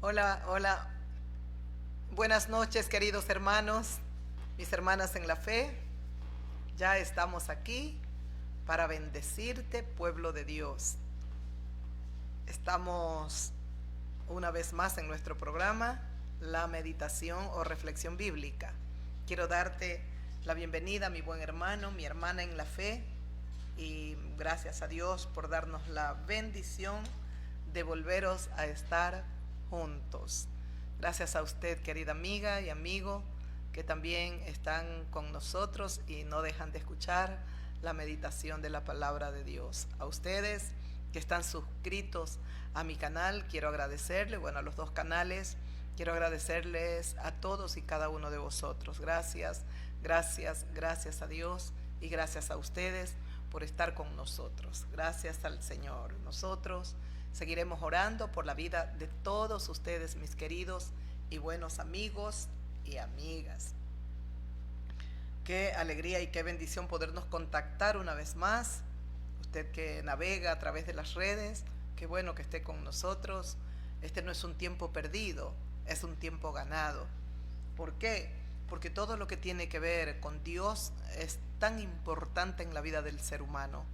Hola, hola. Buenas noches, queridos hermanos, mis hermanas en la fe. Ya estamos aquí para bendecirte, pueblo de Dios. Estamos una vez más en nuestro programa, la meditación o reflexión bíblica. Quiero darte la bienvenida, mi buen hermano, mi hermana en la fe, y gracias a Dios por darnos la bendición de volveros a estar juntos. Gracias a usted, querida amiga y amigo, que también están con nosotros y no dejan de escuchar la meditación de la palabra de Dios. A ustedes que están suscritos a mi canal, quiero agradecerle, bueno, a los dos canales, quiero agradecerles a todos y cada uno de vosotros. Gracias, gracias, gracias a Dios y gracias a ustedes por estar con nosotros. Gracias al Señor. Nosotros seguiremos orando por la vida de todos ustedes, mis queridos y buenos amigos y amigas. Qué alegría y qué bendición podernos contactar una vez más. Usted que navega a través de las redes, qué bueno que esté con nosotros. Este no es un tiempo perdido, es un tiempo ganado. ¿Por qué? Porque todo lo que tiene que ver con Dios es tan importante en la vida del ser humano.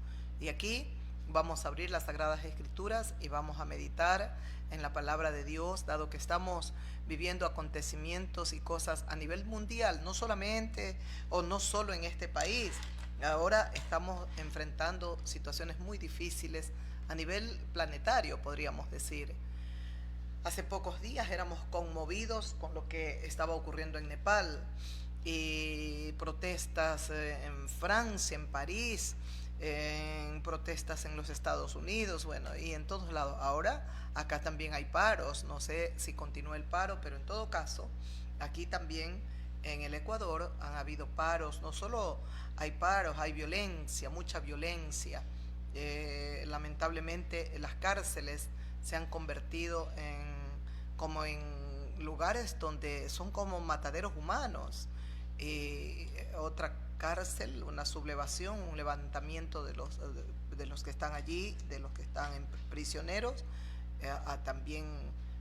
Y aquí vamos a abrir las Sagradas Escrituras y vamos a meditar en la palabra de Dios, dado que estamos viviendo acontecimientos y cosas a nivel mundial, no solamente o no solo en este país. Ahora estamos enfrentando situaciones muy difíciles a nivel planetario, podríamos decir. Hace pocos días éramos conmovidos con lo que estaba ocurriendo en Nepal y protestas en Francia, en París, en protestas en los Estados Unidos, bueno, y en todos lados. Ahora acá también hay paros, no sé si continúa el paro, pero en todo caso, aquí también en el Ecuador han habido paros, no solo hay paros, hay violencia, mucha violencia. Lamentablemente las cárceles se han convertido como en lugares donde son como mataderos humanos. Y otra cárcel, una sublevación, un levantamiento de los que están allí, de los que están prisioneros. También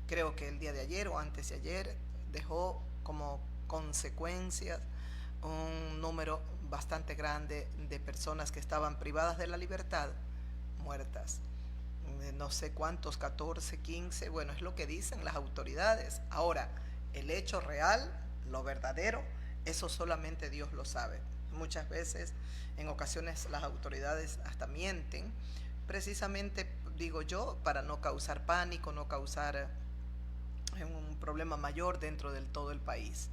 creo que el día de ayer o antes de ayer dejó como consecuencias un número bastante grande de personas que estaban privadas de la libertad, muertas. No sé cuántos, 14, 15, bueno, es lo que dicen las autoridades. Ahora, el hecho real, lo verdadero, eso solamente Dios lo sabe. Muchas veces, en ocasiones, las autoridades hasta mienten, precisamente, digo yo, para no causar pánico, no causar un problema mayor dentro del todo el país.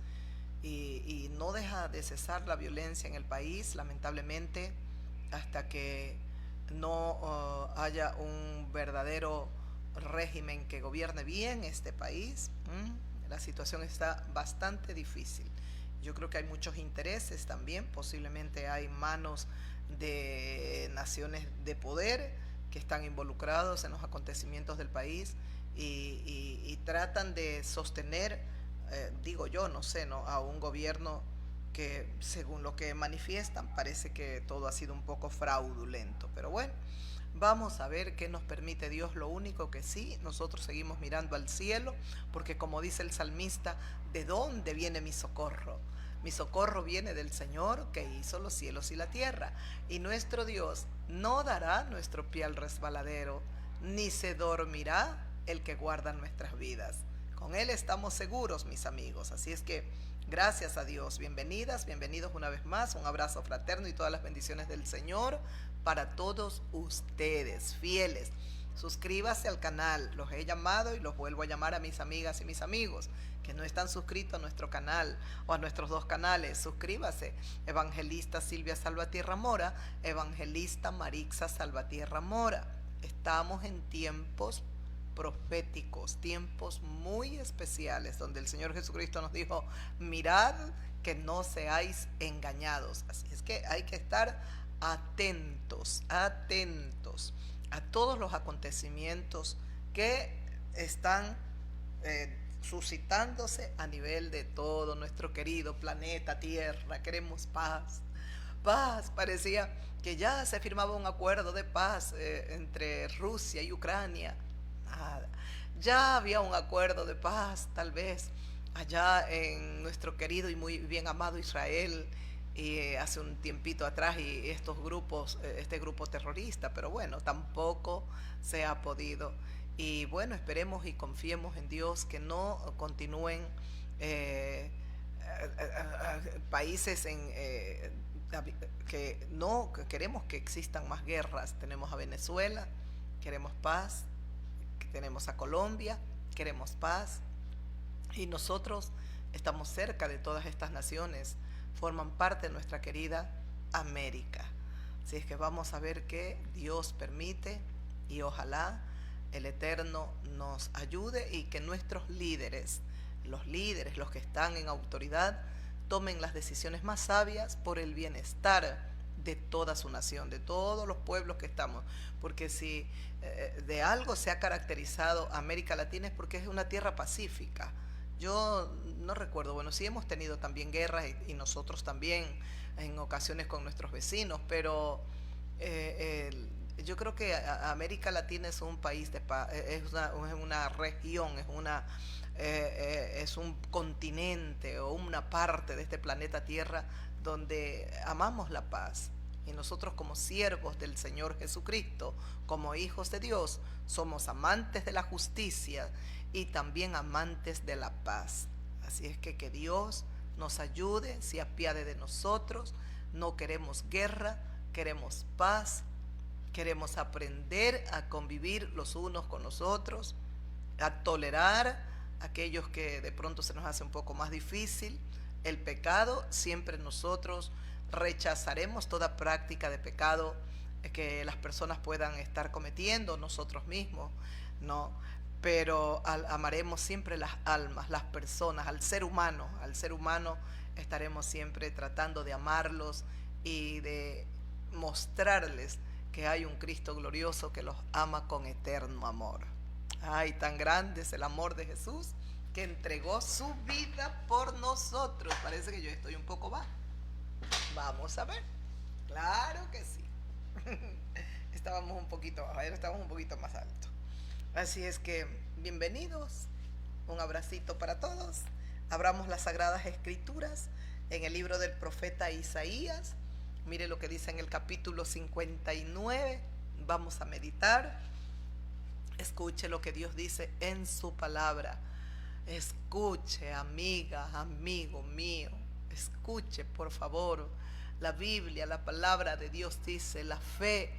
Y no deja de cesar la violencia en el país, lamentablemente, hasta que no haya un verdadero régimen que gobierne bien este país. La situación está bastante difícil. Yo creo que hay muchos intereses también, posiblemente hay manos de naciones de poder que están involucrados en los acontecimientos del país y tratan de sostener, digo yo, no sé, ¿no?, a un gobierno que según lo que manifiestan parece que todo ha sido un poco fraudulento. Pero bueno, vamos a ver qué nos permite Dios. Lo único que sí, nosotros seguimos mirando al cielo, porque como dice el salmista, ¿de dónde viene mi socorro? Mi socorro viene del Señor que hizo los cielos y la tierra. Y nuestro Dios no dará nuestro pie al resbaladero, ni se dormirá el que guarda nuestras vidas. Con Él estamos seguros, mis amigos. Así es que gracias a Dios. Bienvenidas, bienvenidos una vez más. Un abrazo fraterno y todas las bendiciones del Señor para todos ustedes, fieles. Suscríbase al canal. Los he llamado y los vuelvo a llamar a mis amigas y mis amigos que no están suscritos a nuestro canal o a nuestros dos canales. Suscríbase. Evangelista Silvia Salvatierra Mora, Evangelista Marixa Salvatierra Mora. Estamos en tiempos proféticos, tiempos muy especiales, donde el Señor Jesucristo nos dijo: mirad que no seáis engañados. Así es que hay que estar atentos, atentos a todos los acontecimientos que están suscitándose a nivel de todo nuestro querido planeta Tierra. Queremos paz, paz. Parecía que ya se firmaba un acuerdo de paz entre Rusia y Ucrania. Nada. Ya había un acuerdo de paz, tal vez, allá en nuestro querido y muy bien amado Israel, hace un tiempito atrás, y estos grupos, este grupo terrorista, pero bueno, tampoco se ha podido. Y bueno, esperemos y confiemos en Dios que no continúen eh, países que no que queremos que existan más guerras. Tenemos a Venezuela, queremos paz, tenemos a Colombia, queremos paz, y nosotros estamos cerca de todas estas naciones, forman parte de nuestra querida América. Así es que vamos a ver qué Dios permite, y ojalá el Eterno nos ayude y que nuestros líderes, los que están en autoridad, tomen las decisiones más sabias por el bienestar de toda su nación, de todos los pueblos que estamos. Porque si de algo se ha caracterizado América Latina es porque es una tierra pacífica. Yo no recuerdo, bueno, sí hemos tenido también guerras, y nosotros también en ocasiones con nuestros vecinos, pero yo creo que América Latina es un país de paz, es una región, es un continente o una parte de este planeta Tierra donde amamos la paz. Y nosotros, como siervos del Señor Jesucristo, como hijos de Dios, somos amantes de la justicia y también amantes de la paz. Así es que Dios nos ayude, se apiade de nosotros. No queremos guerra, queremos paz, queremos aprender a convivir los unos con los otros, a tolerar a aquellos que de pronto se nos hace un poco más difícil. El pecado, siempre nosotros rechazaremos toda práctica de pecado que las personas puedan estar cometiendo, nosotros mismos, ¿no? Pero amaremos siempre las almas, las personas, al ser humano estaremos siempre tratando de amarlos y de mostrarles que hay un Cristo glorioso que los ama con eterno amor. Ay, tan grande es el amor de Jesús, que entregó su vida por nosotros. Parece que yo estoy un poco bajo. Vamos a ver. Claro que sí. Estábamos un poquito bajo, ahora estamos un poquito más alto. Así es que, bienvenidos. Un abracito para todos. Abramos las Sagradas Escrituras en el libro del profeta Isaías. Mire lo que dice en el capítulo 59. Vamos a meditar. Escuche lo que Dios dice en su palabra. Escuche, amiga, amigo mío. Escuche, por favor. La Biblia, la palabra de Dios dice: la fe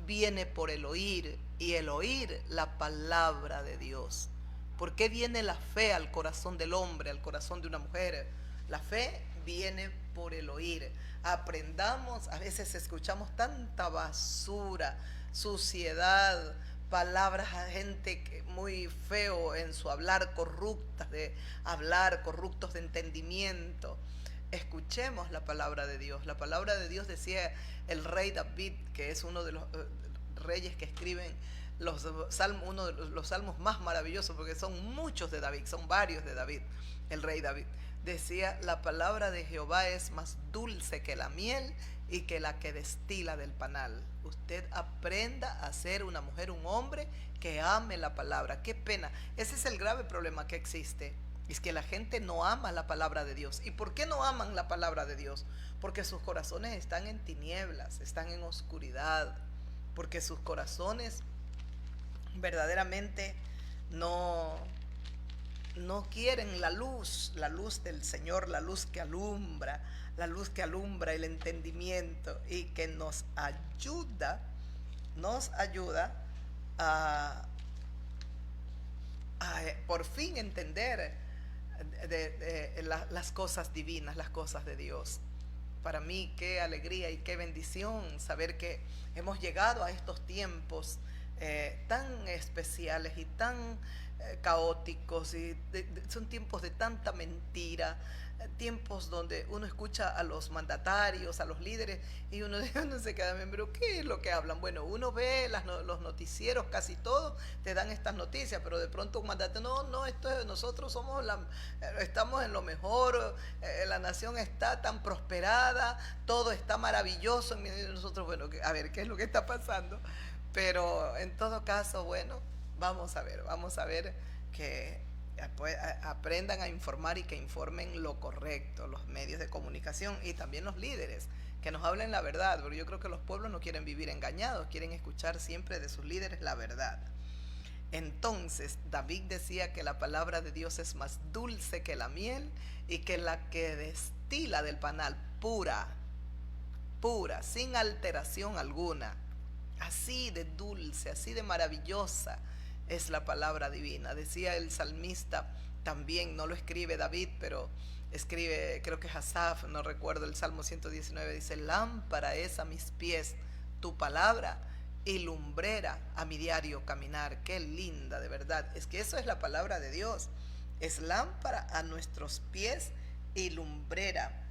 viene por el oír, y el oír la palabra de Dios. ¿Por qué viene la fe al corazón del hombre, al corazón de una mujer? La fe viene por el oír. Aprendamos, a veces escuchamos tanta basura, suciedad, palabras a gente muy feo en su hablar, corruptos de entendimiento. Escuchemos la palabra de Dios. La palabra de Dios, decía el rey David, que es uno de los reyes que escriben uno de los salmos más maravillosos, porque son muchos de David, son varios de David, el rey David. Decía: la palabra de Jehová es más dulce que la miel y que la que destila del panal. Usted aprenda a ser una mujer, un hombre que ame la palabra. Qué pena, ese es el grave problema que existe. Es que la gente no ama la palabra de Dios. ¿Y por qué no aman la palabra de Dios? Porque sus corazones están en tinieblas, están en oscuridad, porque sus corazones verdaderamente no quieren la luz del Señor, la luz que alumbra el entendimiento, y que nos ayuda a por fin entender las cosas divinas, las cosas de Dios. Para mí, qué alegría y qué bendición saber que hemos llegado a estos tiempos tan especiales y tan caóticos, y son tiempos de tanta mentira, tiempos donde uno escucha a los mandatarios, a los líderes, y uno se queda, pero ¿qué es lo que hablan? Bueno, uno ve los noticieros, casi todos te dan estas noticias, pero de pronto un mandatario, no, nosotros estamos en lo mejor, la nación está tan prosperada, todo está maravilloso, y nosotros, bueno, a ver, ¿qué es lo que está pasando? Pero en todo caso, bueno, vamos a ver que aprendan a informar y que informen lo correcto, los medios de comunicación y también los líderes, que nos hablen la verdad, porque yo creo que los pueblos no quieren vivir engañados, quieren escuchar siempre de sus líderes la verdad. Entonces David decía que la palabra de Dios es más dulce que la miel y que la que destila del panal, pura, pura, sin alteración alguna. Así de dulce, así de maravillosa es la palabra divina. Decía el salmista también, no lo escribe David, pero escribe, creo que es Asaf, no recuerdo, el Salmo 119, dice: lámpara es a mis pies tu palabra y lumbrera a mi diario caminar. Qué linda, de verdad. Es que eso es la palabra de Dios. Es lámpara a nuestros pies y lumbrera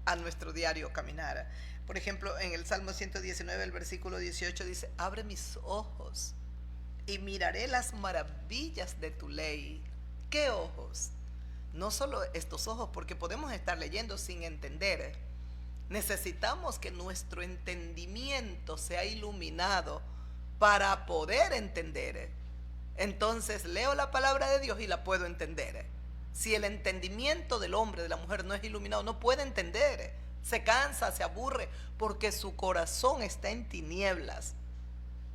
a nuestro diario caminar. Por ejemplo, en el Salmo 119, el versículo 18 dice: abre mis ojos y miraré las maravillas de tu ley. ¿Qué ojos? No solo estos ojos, porque podemos estar leyendo sin entender. Necesitamos que nuestro entendimiento sea iluminado para poder entender. Entonces leo la palabra de Dios y la puedo entender. Si el entendimiento del hombre, de la mujer no es iluminado, no puede entender. Se cansa, se aburre, porque su corazón está en tinieblas.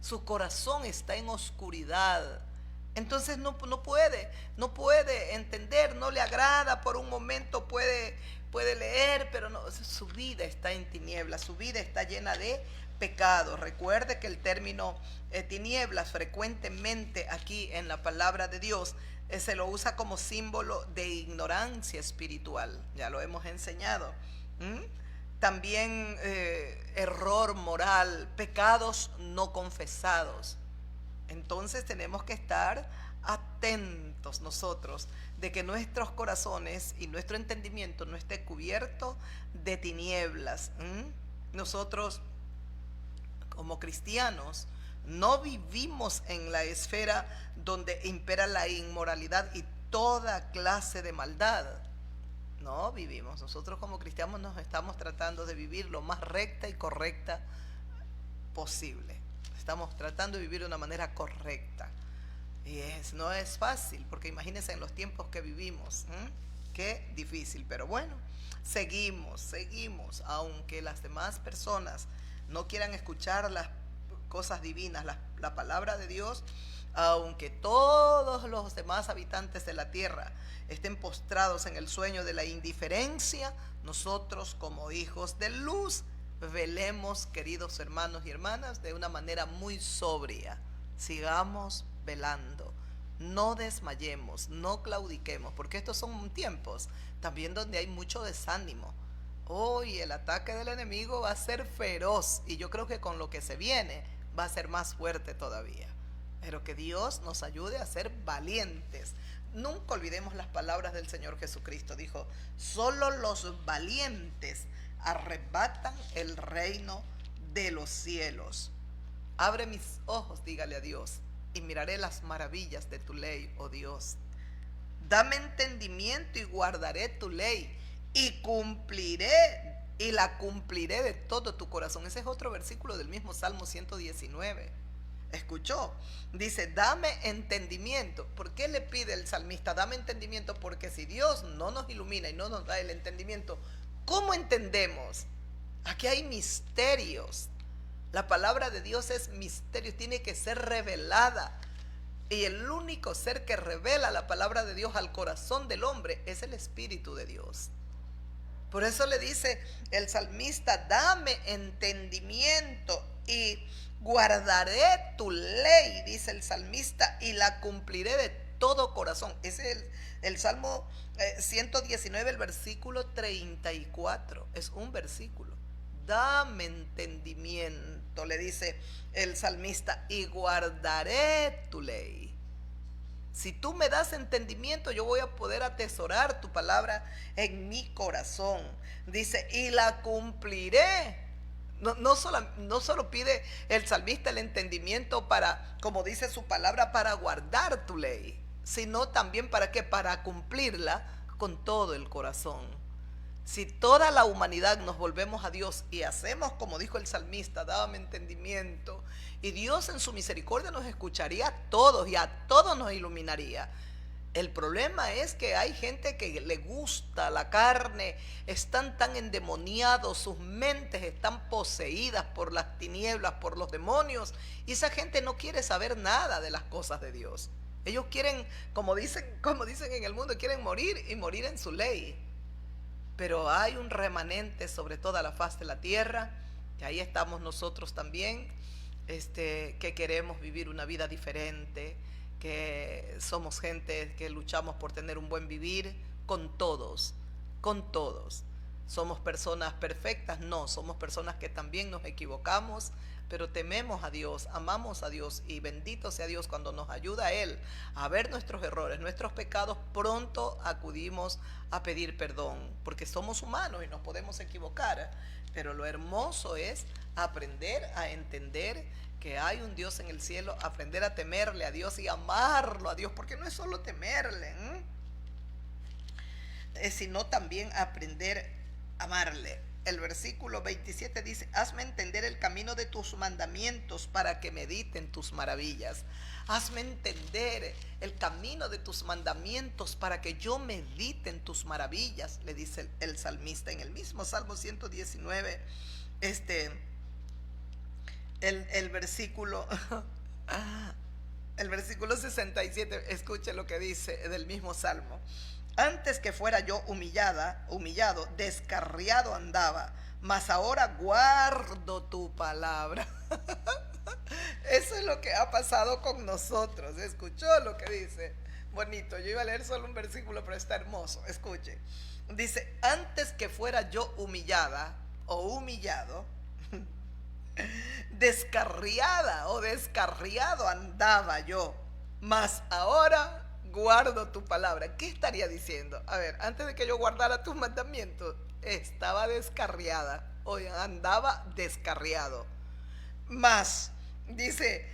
Su corazón está en oscuridad. Entonces no puede entender, no le agrada, por un momento puede leer, pero no, su vida está en tinieblas, su vida está llena de pecado. Recuerde que el término tinieblas frecuentemente aquí en la palabra de Dios se lo usa como símbolo de ignorancia espiritual, ya lo hemos enseñado. También error moral, pecados no confesados. Entonces tenemos que estar atentos nosotros de que nuestros corazones y nuestro entendimiento no esté cubierto de tinieblas. Nosotros como cristianos no vivimos en la esfera donde impera la inmoralidad y toda clase de maldad. No vivimos. Nosotros como cristianos nos estamos tratando de vivir lo más recta y correcta posible. Estamos tratando de vivir de una manera correcta. Y no es fácil, porque imagínense en los tiempos que vivimos. Qué difícil, pero bueno, seguimos, aunque las demás personas no quieran escuchar las cosas divinas, la palabra de Dios, aunque todos los demás habitantes de la tierra estén postrados en el sueño de la indiferencia, nosotros como hijos de luz velemos, queridos hermanos y hermanas, de una manera muy sobria. Sigamos velando, no desmayemos, no claudiquemos, porque estos son tiempos también donde hay mucho desánimo. Hoy el ataque del enemigo va a ser feroz y yo creo que con lo que se viene va a ser más fuerte todavía. Pero que Dios nos ayude a ser valientes. Nunca olvidemos las palabras del Señor Jesucristo. Dijo: solo los valientes arrebatan el reino de los cielos. Abre mis ojos, dígale a Dios, y miraré las maravillas de tu ley, oh Dios. Dame entendimiento y guardaré tu ley y la cumpliré de todo tu corazón. Ese es otro versículo del mismo Salmo 119. ¿Escuchó? Dice: dame entendimiento. ¿Por qué le pide el salmista dame entendimiento? Porque si Dios no nos ilumina y no nos da el entendimiento, ¿cómo entendemos? Aquí hay misterios. La palabra de Dios es misterio, tiene que ser revelada. Y el único ser que revela la palabra de Dios al corazón del hombre es el Espíritu de Dios. Por eso le dice el salmista: dame entendimiento y guardaré tu ley, dice el salmista, y la cumpliré de todo corazón. Ese es el Salmo 119, el versículo 34. Es un versículo. Dame entendimiento, le dice el salmista, y guardaré tu ley. Si tú me das entendimiento, yo voy a poder atesorar tu palabra en mi corazón. Dice: y la cumpliré. No solo pide el salmista el entendimiento para, como dice su palabra, para guardar tu ley, sino también para ¿qué? Para cumplirla con todo el corazón. Si toda la humanidad nos volvemos a Dios y hacemos como dijo el salmista, dábame entendimiento, y Dios en su misericordia nos escucharía a todos y a todos nos iluminaría. El problema es que hay gente que le gusta la carne, están tan endemoniados, sus mentes están poseídas por las tinieblas, por los demonios, y esa gente no quiere saber nada de las cosas de Dios. Ellos quieren, como dicen en el mundo, quieren morir y morir en su ley. Pero hay un remanente sobre toda la faz de la tierra, y ahí estamos nosotros también, que queremos vivir una vida diferente, que somos gente que luchamos por tener un buen vivir con todos, con todos. ¿Somos personas perfectas? No, somos personas que también nos equivocamos, pero tememos a Dios, amamos a Dios y bendito sea Dios cuando nos ayuda a Él a ver nuestros errores, nuestros pecados, pronto acudimos a pedir perdón, porque somos humanos y nos podemos equivocar, pero lo hermoso es aprender a entender que hay un Dios en el cielo, aprender a temerle a Dios y amarlo a Dios, porque no es solo temerle, sino también aprender a amarle. El versículo 27 dice, hazme entender el camino de tus mandamientos para que medite en tus maravillas. Hazme entender el camino de tus mandamientos para que yo medite en tus maravillas, le dice el salmista en el mismo Salmo 119, el versículo el versículo 67, escuche lo que dice del mismo Salmo. Antes que fuera yo humillado, descarriado andaba, mas ahora guardo tu palabra. Eso es lo que ha pasado con nosotros. ¿Escuchó lo que dice? Bonito, yo iba a leer solo un versículo, pero está hermoso. Escuche. Dice, antes que fuera yo humillada o humillado, descarriada o descarriado andaba yo, mas ahora guardo tu palabra. ¿Qué estaría diciendo? A ver, antes de que yo guardara tus mandamientos, estaba descarriada, o andaba descarriado. Mas, dice,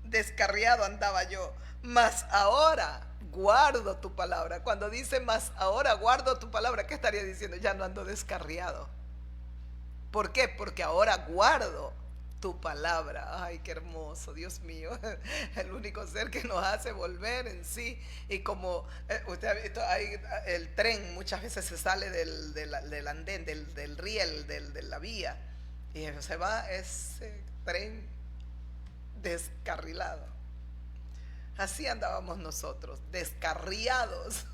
descarriado andaba yo, mas ahora guardo tu palabra. Cuando dice, mas ahora guardo tu palabra, ¿qué estaría diciendo? Ya no ando descarriado. ¿Por qué? Porque ahora guardo tu palabra. Ay, qué hermoso, Dios mío. El único ser que nos hace volver en sí. Y como usted ha visto, el tren muchas veces se sale del andén, del riel, de la vía, y se va ese tren descarrilado. Así andábamos nosotros, descarriados.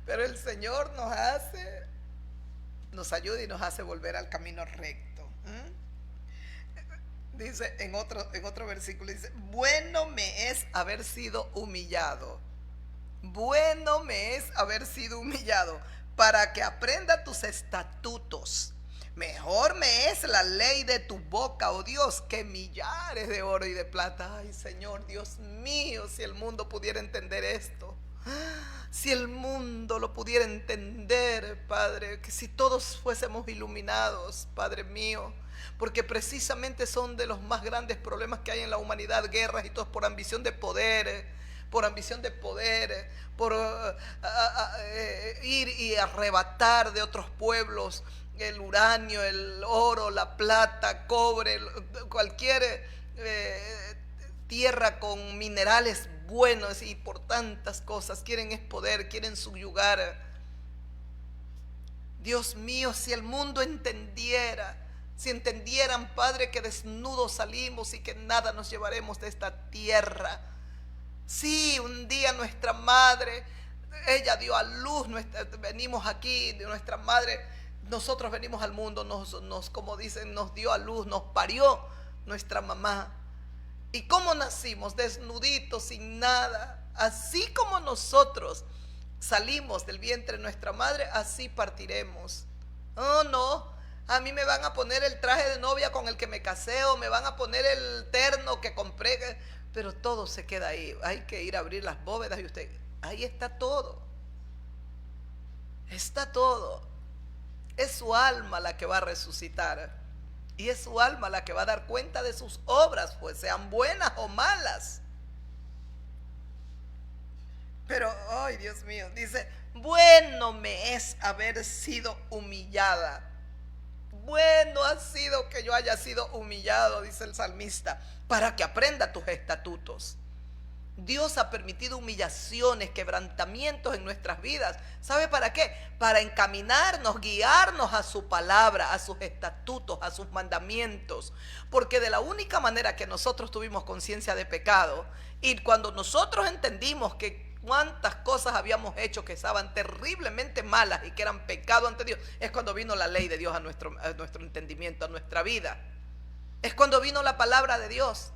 Pero el Señor nos ayuda y nos hace volver al camino recto. Dice en otro versículo, dice, bueno me es haber sido humillado. Bueno me es haber sido humillado para que aprenda tus estatutos. Mejor me es la ley de tu boca, oh Dios, que millares de oro y de plata. Ay, Señor, Dios mío, si el mundo pudiera entender esto. Si el mundo lo pudiera entender, Padre, que si todos fuésemos iluminados, Padre mío, porque precisamente son de los más grandes problemas que hay en la humanidad, guerras y todo por ambición de poder, por ir y arrebatar de otros pueblos el uranio, el oro, la plata, cobre, cualquier tierra con minerales buenos, y por tantas cosas quieren es poder, quieren subyugar. Dios mío, si el mundo entendiera, si entendieran, Padre, que desnudos salimos y que nada nos llevaremos de esta tierra. Sí, un día nuestra madre, ella dio a luz, venimos aquí de nuestra madre, nosotros venimos al mundo, como dicen, nos dio a luz, nos parió nuestra mamá. ¿Y cómo nacimos? Desnuditos, sin nada. Así como nosotros salimos del vientre de nuestra madre, así partiremos. Oh, no, a mí me van a poner el traje de novia con el que me casé, o me van a poner el terno que compré, pero todo se queda ahí. Hay que ir a abrir las bóvedas y ahí está todo. Está todo. Es su alma la que va a resucitar. Y es su alma la que va a dar cuenta de sus obras, pues sean buenas o malas. Pero, ay Dios mío, dice, bueno me es haber sido humillada. Bueno ha sido que yo haya sido humillado, dice el salmista, para que aprenda tus estatutos. Dios ha permitido humillaciones, quebrantamientos en nuestras vidas. ¿Sabe para qué? Para encaminarnos, guiarnos a su palabra, a sus estatutos, a sus mandamientos. Porque de la única manera que nosotros tuvimos conciencia de pecado, y cuando nosotros entendimos que cuántas cosas habíamos hecho que estaban terriblemente malas y que eran pecado ante Dios, es cuando vino la ley de Dios a nuestro entendimiento, a nuestra vida. Es cuando vino la palabra de Dios.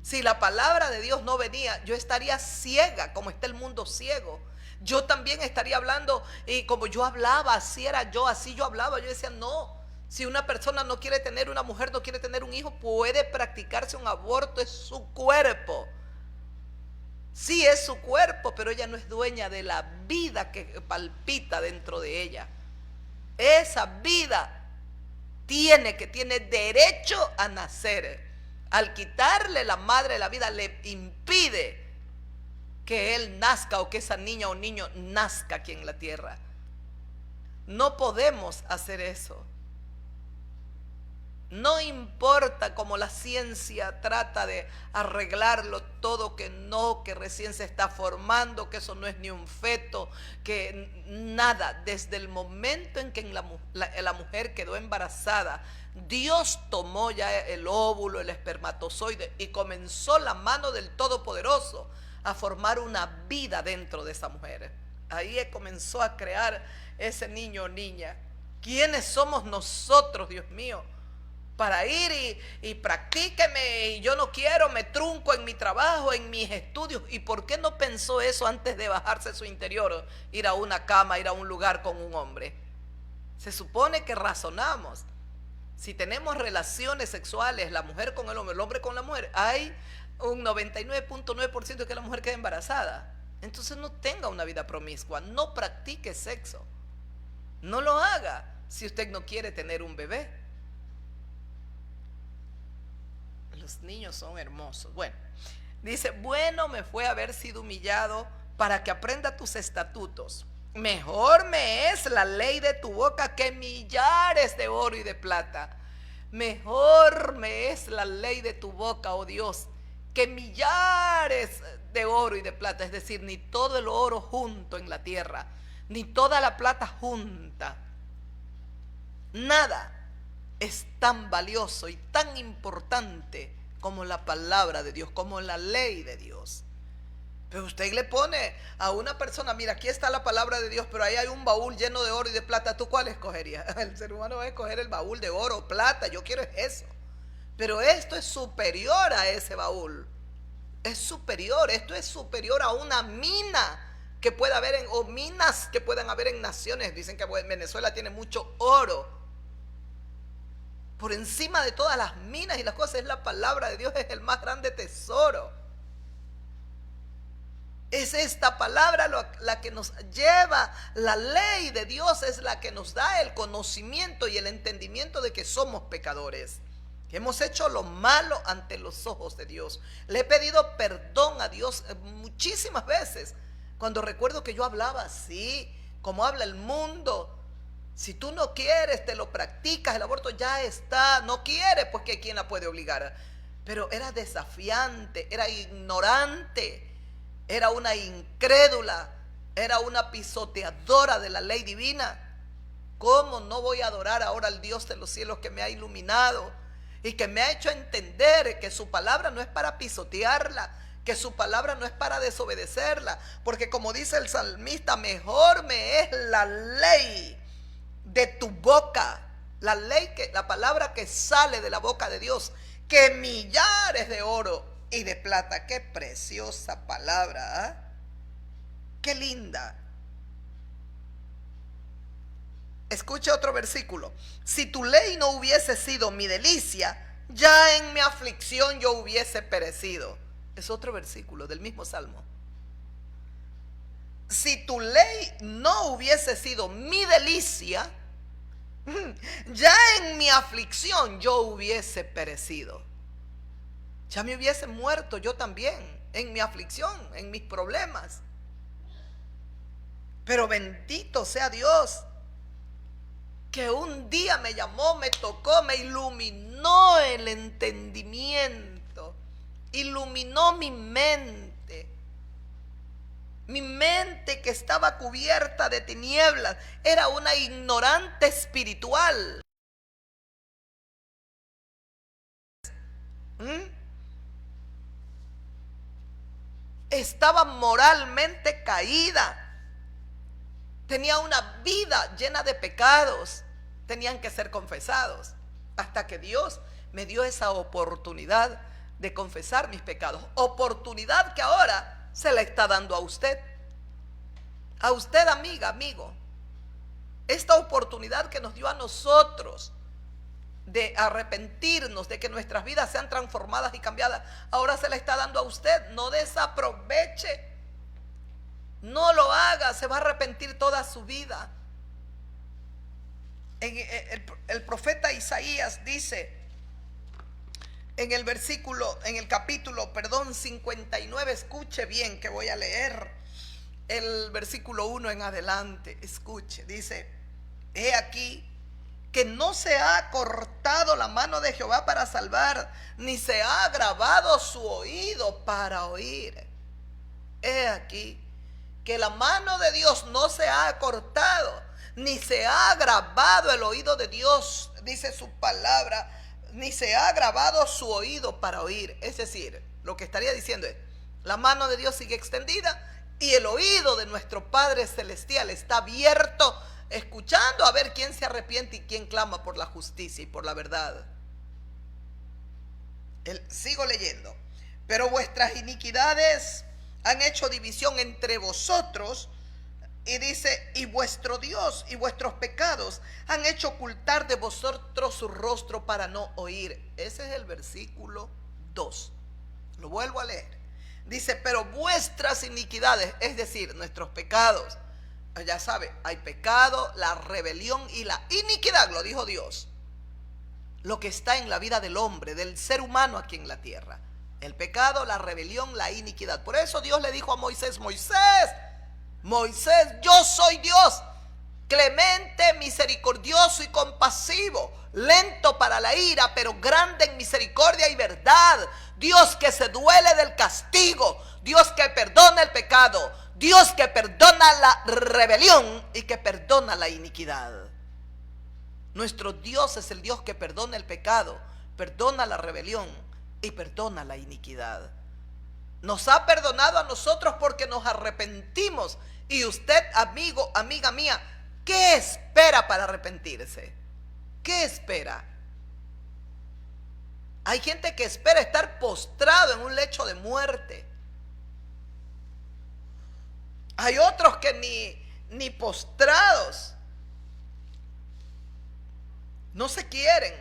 Si la palabra de Dios no venía, yo estaría ciega, como está el mundo ciego. Yo también estaría hablando, y como yo hablaba, así era yo, así yo hablaba. Yo decía, no, si una persona no quiere tener, una mujer no quiere tener un hijo, puede practicarse un aborto, es su cuerpo. Sí, es su cuerpo, pero ella no es dueña de la vida que palpita dentro de ella. Esa vida tiene derecho a nacer. Al quitarle la madre la vida, le impide que él nazca, o que esa niña o niño nazca aquí en la tierra. No podemos hacer eso. No importa cómo la ciencia trata de arreglarlo todo, que no, que recién se está formando, que eso no es ni un feto, que nada. Desde el momento en que la mujer quedó embarazada, Dios tomó ya el óvulo, el espermatozoide, y comenzó la mano del Todopoderoso a formar una vida dentro de esa mujer. Ahí comenzó a crear ese niño o niña. ¿Quiénes somos nosotros, Dios mío, para ir y practíqueme, y yo no quiero, me trunco en mi trabajo, en mis estudios? ¿Y por qué no pensó eso antes de bajarse su interior, ir a una cama, ir a un lugar con un hombre? Se supone que razonamos. Si tenemos relaciones sexuales, la mujer con el hombre con la mujer, hay un 99.9% de que la mujer queda embarazada. Entonces no tenga una vida promiscua, no practique sexo, no lo haga si usted no quiere tener un bebé. Los niños son hermosos. Bueno, dice, bueno me fue haber sido humillado para que aprenda tus estatutos. Mejor me es la ley de tu boca que millares de oro y de plata. Mejor me es la ley de tu boca, oh Dios, que millares de oro y de plata. Es decir, ni todo el oro junto en la tierra, ni toda la plata junta. Nada es tan valioso y tan importante como la palabra de Dios, como la ley de Dios. Pero usted le pone a una persona, mira, aquí está la palabra de Dios, pero ahí hay un baúl lleno de oro y de plata. ¿Tú cuál escogerías? El ser humano va a escoger el baúl de oro, plata. Yo quiero eso. Pero esto es superior a ese baúl. Es superior. Esto es superior a una mina que pueda haber o minas que puedan haber en naciones. Dicen que Venezuela tiene mucho oro. Por encima de todas las minas y las cosas es la palabra de Dios, es el más grande tesoro. Es esta palabra la que nos lleva, la ley de Dios es la que nos da el conocimiento y el entendimiento de que somos pecadores, que hemos hecho lo malo ante los ojos de Dios. Le he pedido perdón a Dios muchísimas veces, cuando recuerdo que yo hablaba así, como habla el mundo. Si tú no quieres, te lo practicas, el aborto ya está. No quieres, pues que quién la puede obligar. Pero era desafiante, era ignorante, era una incrédula, era una pisoteadora de la ley divina. ¿Cómo no voy a adorar ahora al Dios de los cielos, que me ha iluminado y que me ha hecho entender que su palabra no es para pisotearla, que su palabra no es para desobedecerla? Porque como dice el salmista, mejor me es la ley de tu boca, la palabra que sale de la boca de Dios, que millares de oro y de plata. Qué preciosa palabra, ¿eh? Qué linda. Escuche otro versículo. Si tu ley no hubiese sido mi delicia, ya en mi aflicción yo hubiese perecido. Es otro versículo del mismo salmo. Si tu ley no hubiese sido mi delicia, ya en mi aflicción yo hubiese perecido. Ya me hubiese muerto yo también, en mi aflicción, en mis problemas. Pero bendito sea Dios, que un día me llamó, me tocó, me iluminó el entendimiento, iluminó mi mente. Mi mente, que estaba cubierta de tinieblas, era una ignorante espiritual. Estaba moralmente caída. Tenía una vida llena de pecados. Tenían que ser confesados. Hasta que Dios me dio esa oportunidad de confesar mis pecados. Oportunidad que ahora se la está dando a usted. A usted, amiga, amigo. Esta oportunidad que nos dio a nosotros de arrepentirnos, de que nuestras vidas sean transformadas y cambiadas, ahora se la está dando a usted. No desaproveche. No lo haga, se va a arrepentir toda su vida. El profeta Isaías dice en el capítulo 59, escuche bien que voy a leer el versículo 1 en adelante. Escuche, dice: he aquí que no se ha cortado la mano de Jehová para salvar, ni se ha agravado su oído para oír. He aquí que la mano de Dios no se ha cortado, ni se ha agravado el oído de Dios, dice su palabra, ni se ha agravado su oído para oír. Es decir, lo que estaría diciendo es: la mano de Dios sigue extendida y el oído de nuestro Padre Celestial está abierto, escuchando a ver quién se arrepiente y quién clama por la justicia y por la verdad. Sigo leyendo. Pero vuestras iniquidades han hecho división entre vosotros, y dice: y vuestro Dios y vuestros pecados han hecho ocultar de vosotros su rostro para no oír. Ese es el versículo 2. Lo vuelvo a leer. Dice: pero vuestras iniquidades, es decir, nuestros pecados. Ya sabe, hay pecado, la rebelión y la iniquidad, lo dijo Dios. Lo que está en la vida del hombre, del ser humano aquí en la tierra. El pecado, la rebelión, la iniquidad. Por eso Dios le dijo a Moisés: Moisés, yo soy Dios, clemente, misericordioso y compasivo, lento para la ira, pero grande en misericordia y verdad. Dios que se duele del castigo, Dios que perdona el pecado, Dios que perdona la rebelión y que perdona la iniquidad. Nuestro Dios es el Dios que perdona el pecado, perdona la rebelión y perdona la iniquidad. Nos ha perdonado a nosotros porque nos arrepentimos. Y usted, amigo, amiga mía, ¿qué espera para arrepentirse? ¿Qué espera? Hay gente que espera estar postrado en un lecho de muerte. Hay otros que ni postrados no se quieren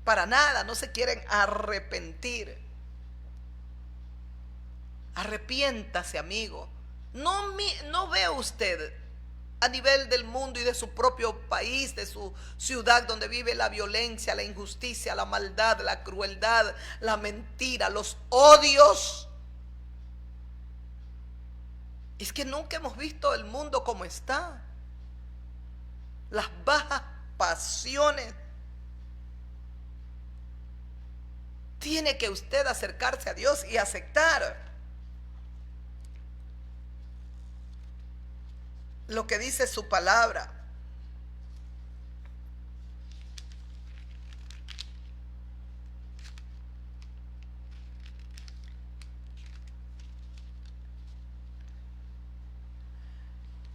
para nada, no se quieren arrepentir. Arrepiéntase, amigo. No ve usted a nivel del mundo y de su propio país, de su ciudad donde vive, la violencia, la injusticia, la maldad, la crueldad, la mentira, los odios. Es que nunca hemos visto el mundo como está. Las bajas pasiones. Tiene que usted acercarse a Dios y aceptar lo que dice su palabra.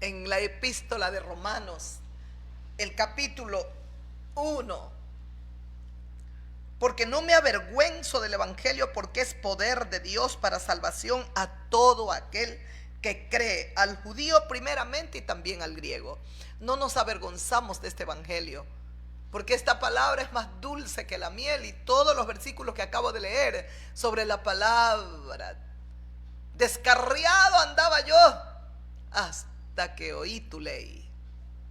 En la epístola de Romanos, el capítulo 1: porque no me avergüenzo del evangelio, porque es poder de Dios para salvación a todo aquel que cree, al judío primeramente y también al griego. No nos avergonzamos de este evangelio, porque esta palabra es más dulce que la miel. Y todos los versículos que acabo de leer sobre la palabra, descarriado andaba yo hasta que oí tu ley,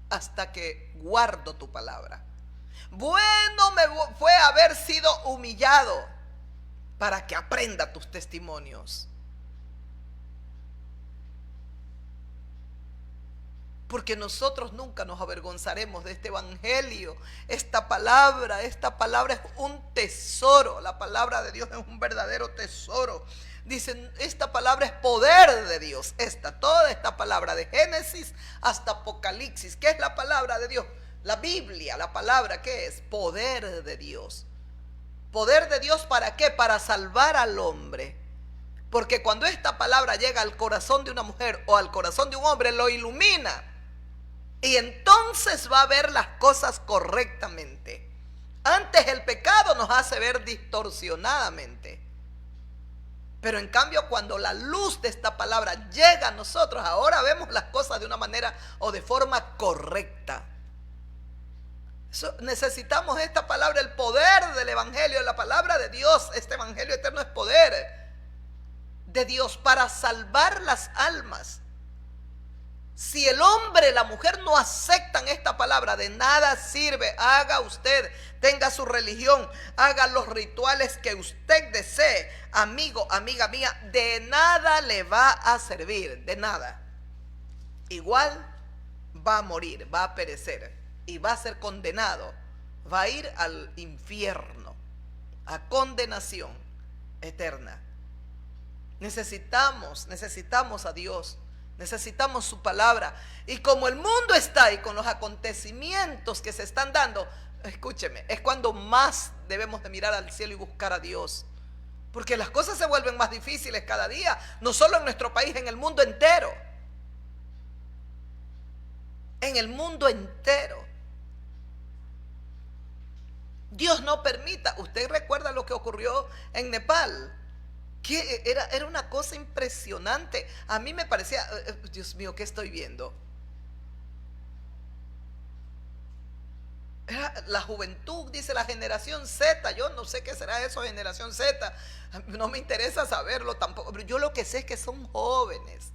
hasta que guardo tu palabra. Bueno me fue haber sido humillado para que aprenda tus testimonios. porque nosotros nunca nos avergonzaremos de este evangelio. Esta palabra es un tesoro. La palabra de Dios es un verdadero tesoro. Dicen, esta palabra es poder de Dios. Toda esta palabra, de Génesis hasta Apocalipsis. ¿Qué es la palabra de Dios? La Biblia, la palabra, ¿qué es? Poder de Dios. ¿Poder de Dios para qué? Para salvar al hombre. Porque cuando esta palabra llega al corazón de una mujer o al corazón de un hombre, lo ilumina. Y entonces va a ver las cosas correctamente. Antes el pecado nos hace ver distorsionadamente. Pero en cambio, cuando la luz de esta palabra llega a nosotros, ahora vemos las cosas de una manera o de forma correcta. Necesitamos esta palabra, el poder del evangelio, la palabra de Dios. Este evangelio eterno es poder de Dios para salvar las almas. Si el hombre y la mujer no aceptan esta palabra, de nada sirve. Haga usted, tenga su religión, haga los rituales que usted desee. Amigo, amiga mía, de nada le va a servir, de nada. Igual va a morir, va a perecer y va a ser condenado. Va a ir al infierno, a condenación eterna. Necesitamos a Dios. Necesitamos su palabra. Y como el mundo está ahí con los acontecimientos que se están dando, escúcheme, es cuando más debemos de mirar al cielo y buscar a Dios. Porque las cosas se vuelven más difíciles cada día, no solo en nuestro país, en el mundo entero. En el mundo entero. Dios no permita. Usted recuerda lo que ocurrió en Nepal. Que era una cosa impresionante. A mí me parecía, Dios mío, ¿qué estoy viendo? Era la juventud, dice la generación Z. Yo no sé qué será eso, generación Z. No me interesa saberlo tampoco. Pero yo lo que sé es que son jóvenes.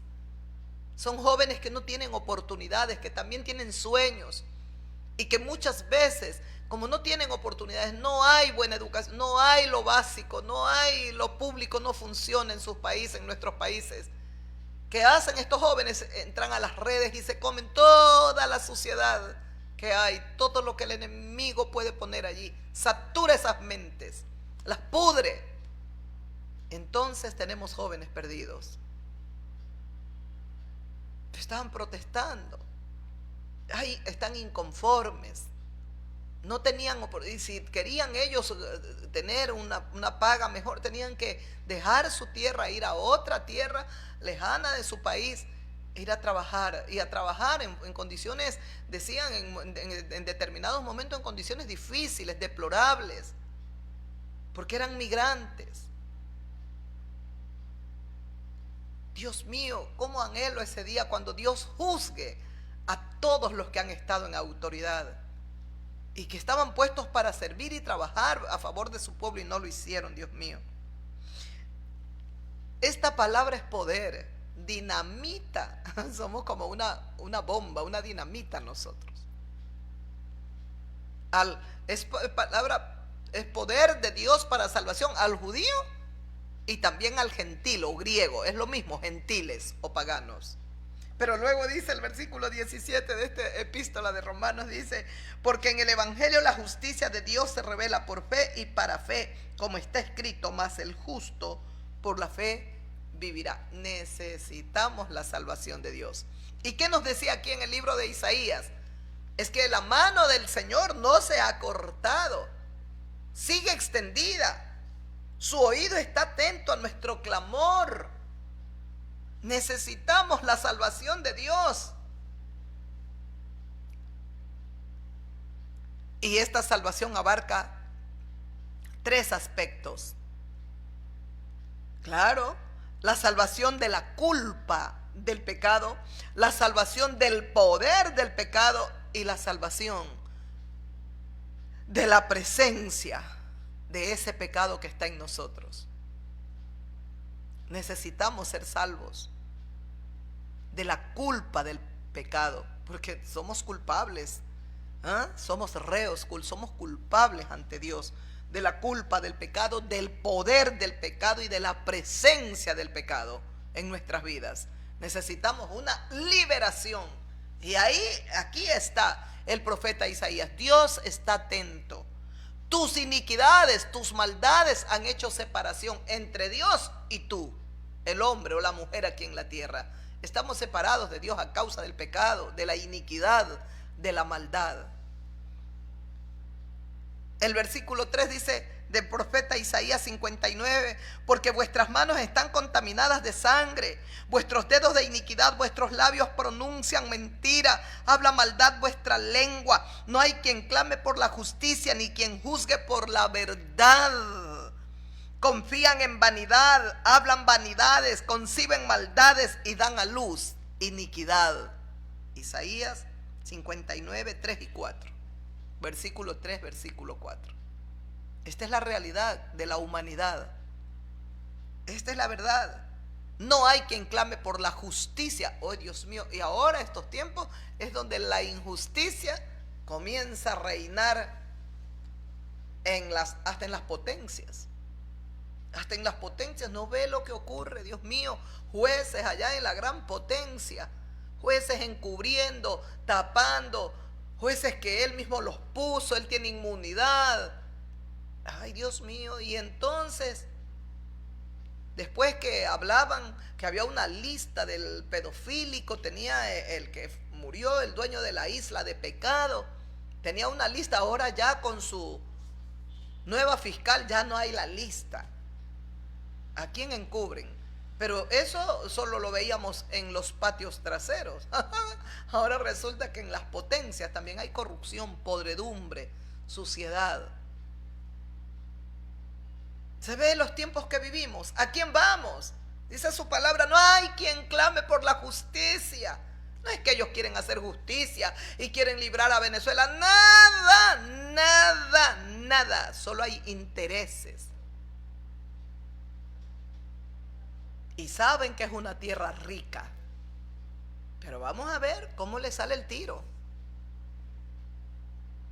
Son jóvenes que no tienen oportunidades, que también tienen sueños. Y que muchas veces, como no tienen oportunidades, no hay buena educación, no hay lo básico, no hay lo público, no funciona en sus países, en nuestros países. ¿Qué hacen estos jóvenes? Entran a las redes y se comen toda la suciedad que hay, todo lo que el enemigo puede poner allí. Satura esas mentes, las pudre. Entonces tenemos jóvenes perdidos. Estaban protestando. Ay, están inconformes. No tenían, y si querían ellos tener una paga mejor, tenían que dejar su tierra, ir a otra tierra lejana de su país, ir a trabajar, y a trabajar en condiciones, decían, en determinados momentos, en condiciones difíciles, deplorables, porque eran migrantes. Dios mío, cómo anhelo ese día cuando Dios juzgue a todos los que han estado en autoridad y que estaban puestos para servir y trabajar a favor de su pueblo y no lo hicieron, Dios mío. Esta palabra es poder, dinamita. Somos como una bomba, una dinamita nosotros. Es poder de Dios para salvación al judío y también al gentil o griego. Es lo mismo, gentiles o paganos. Pero luego dice el versículo 17 de esta epístola de Romanos, dice: porque en el evangelio la justicia de Dios se revela por fe y para fe, como está escrito, mas el justo por la fe vivirá. Necesitamos la salvación de Dios. ¿Y qué nos decía aquí en el libro de Isaías? Es que la mano del Señor no se ha cortado, sigue extendida. Su oído está atento a nuestro clamor. Necesitamos la salvación de Dios. Y esta salvación abarca 3 aspectos. Claro, la salvación de la culpa del pecado, la salvación del poder del pecado y la salvación de la presencia de ese pecado que está en nosotros. Necesitamos ser salvos de la culpa del pecado, porque somos culpables, somos reos, somos culpables ante Dios, de la culpa del pecado, del poder del pecado y de la presencia del pecado en nuestras vidas. Necesitamos una liberación Y aquí está el profeta Isaías. Dios está atento. Tus iniquidades, tus maldades han hecho separación entre Dios y tú, el hombre o la mujer aquí en la tierra. Estamos separados de Dios a causa del pecado, de la iniquidad, de la maldad. El versículo 3 dice del profeta Isaías 59, porque vuestras manos están contaminadas de sangre, vuestros dedos de iniquidad, vuestros labios pronuncian mentira, habla maldad vuestra lengua, no hay quien clame por la justicia, ni quien juzgue por la verdad. Confían en vanidad, hablan vanidades, conciben maldades y dan a luz iniquidad. Isaías 59, 3 y 4. Versículo 3, versículo 4. Esta es la realidad de la humanidad. Esta es la verdad. No hay quien clame por la justicia. Oh, Dios mío. Y ahora estos tiempos es donde la injusticia comienza a reinar hasta en las potencias. Hasta en las potencias no ve lo que ocurre, Dios mío. Jueces allá en la gran potencia, jueces encubriendo, tapando, jueces que él mismo los puso, él tiene inmunidad. Ay, Dios mío. Y entonces, después que hablaban que había una lista del pedofílico, tenía el que murió, el dueño de la isla de pecado, tenía una lista. Ahora ya con su nueva fiscal ya no hay la lista. ¿A quién encubren? Pero eso solo lo veíamos en los patios traseros. Ahora resulta que en las potencias también hay corrupción, podredumbre, suciedad. Se ve los tiempos que vivimos. ¿A quién vamos? Dice su palabra, no hay quien clame por la justicia. No es que ellos quieren hacer justicia y quieren librar a Venezuela. Nada, nada, nada. Solo hay intereses. Y saben que es una tierra rica. Pero vamos a ver cómo le sale el tiro.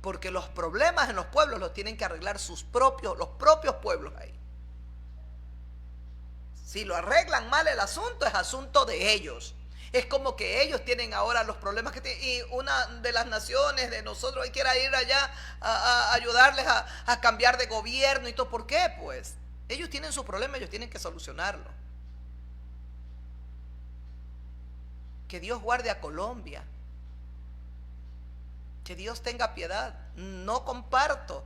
Porque los problemas en los pueblos los tienen que arreglar los propios pueblos ahí. Si lo arreglan mal el asunto, es asunto de ellos. Es como que ellos tienen ahora los problemas que tienen, y una de las naciones de nosotros quiera ir allá a ayudarles a cambiar de gobierno y todo. ¿Por qué? Pues ellos tienen su problema, ellos tienen que solucionarlo. Que Dios guarde a Colombia. Que Dios tenga piedad. No comparto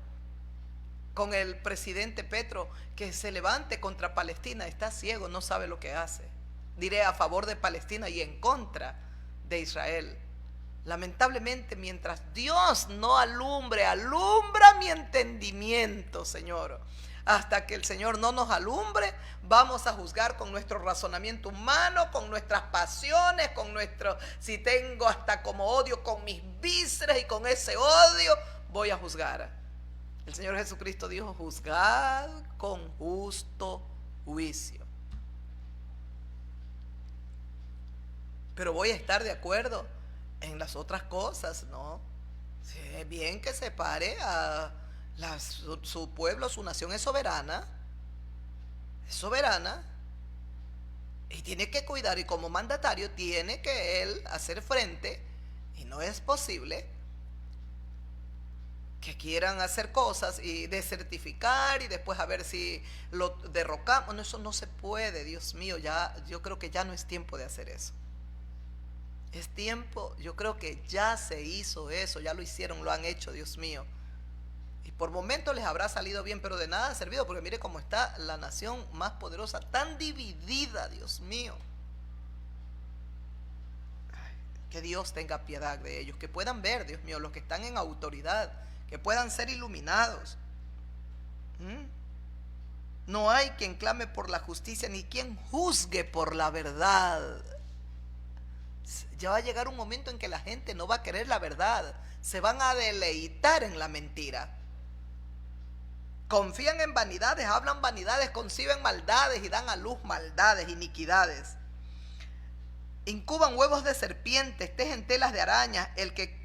con el presidente Petro que se levante contra Palestina. Está ciego, no sabe lo que hace. Diré a favor de Palestina y en contra de Israel. Lamentablemente, mientras Dios no alumbra mi entendimiento, Señor. Hasta que el Señor no nos alumbre, vamos a juzgar con nuestro razonamiento humano, con nuestras pasiones, si tengo hasta como odio, con mis vísceras, y con ese odio voy a juzgar. El Señor Jesucristo dijo, juzgad con justo juicio. Pero voy a estar de acuerdo en las otras cosas, ¿no? Sí, es bien que se pare a su pueblo, su nación es soberana, y tiene que cuidar, y como mandatario tiene que él hacer frente, y no es posible que quieran hacer cosas y desertificar y después a ver si lo derrocamos. No, eso no se puede, Dios mío. Yo creo que ya no es tiempo de hacer eso. Es tiempo, yo creo que ya se hizo eso, ya lo hicieron, lo han hecho, Dios mío. Y por momentos les habrá salido bien, pero de nada ha servido, porque mire cómo está la nación más poderosa, tan dividida, Dios mío. Que Dios tenga piedad de ellos, que puedan ver, Dios mío, los que están en autoridad, que puedan ser iluminados. No hay quien clame por la justicia, ni quien juzgue por la verdad. Ya va a llegar un momento en que la gente no va a querer la verdad, se van a deleitar en la mentira. Confían en vanidades, hablan vanidades, conciben maldades y dan a luz maldades, iniquidades. Incuban huevos de serpientes, tejen telas de arañas. El que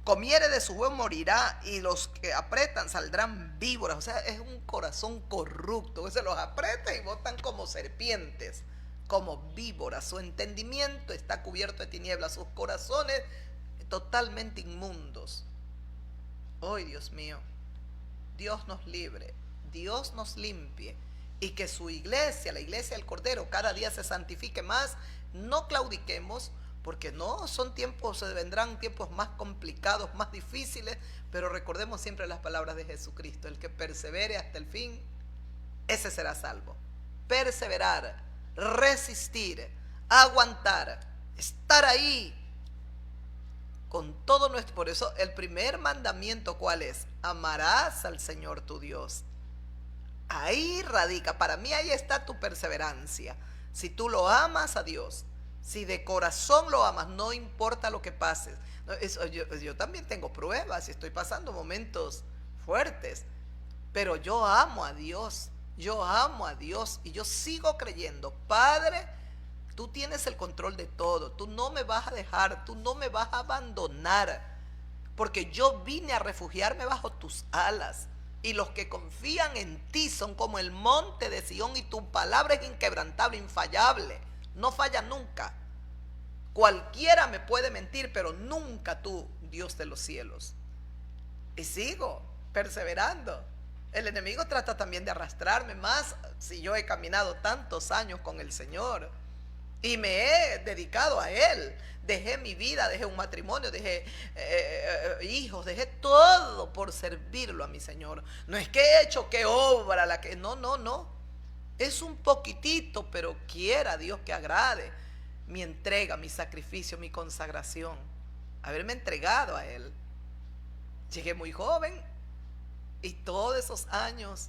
comiere de su huevo morirá, y los que apretan saldrán víboras. O sea, es un corazón corrupto, que se los aprieta y botan como serpientes. como víboras, su entendimiento está cubierto de tinieblas, sus corazones totalmente inmundos. ¡Ay, Dios mío! Dios nos libre, Dios nos limpie, y que su iglesia, la iglesia del Cordero, cada día se santifique más. No claudiquemos, porque no son tiempos, se vendrán tiempos más complicados, más difíciles, pero recordemos siempre las palabras de Jesucristo: el que persevere hasta el fin, ese será salvo. Perseverar, resistir, aguantar, estar ahí con todo nuestro. Por eso el primer mandamiento, ¿cuál es? Amarás al Señor tu Dios. Ahí radica, para mí ahí está tu perseverancia. Si tú lo amas a Dios, si de corazón lo amas, no importa lo que pases. Yo también tengo pruebas y estoy pasando momentos fuertes, pero yo amo a Dios, yo amo a Dios, y yo sigo creyendo: Padre, tú tienes el control de todo, tú no me vas a dejar, tú no me vas a abandonar, porque yo vine a refugiarme bajo tus alas. Y los que confían en ti son como el monte de Sión, y tu palabra es inquebrantable, infallable, no falla nunca. Cualquiera me puede mentir, pero nunca tú, Dios de los cielos. Y sigo perseverando. El enemigo trata también de arrastrarme más, si yo he caminado tantos años con el Señor y me he dedicado a Él. Dejé mi vida, dejé un matrimonio, dejé hijos, dejé todo por servirlo a mi Señor. No es que he hecho que obra la que... No. Es un poquitito, pero quiera Dios que agrade mi entrega, mi sacrificio, mi consagración. Haberme entregado a Él. Llegué muy joven, y todos esos años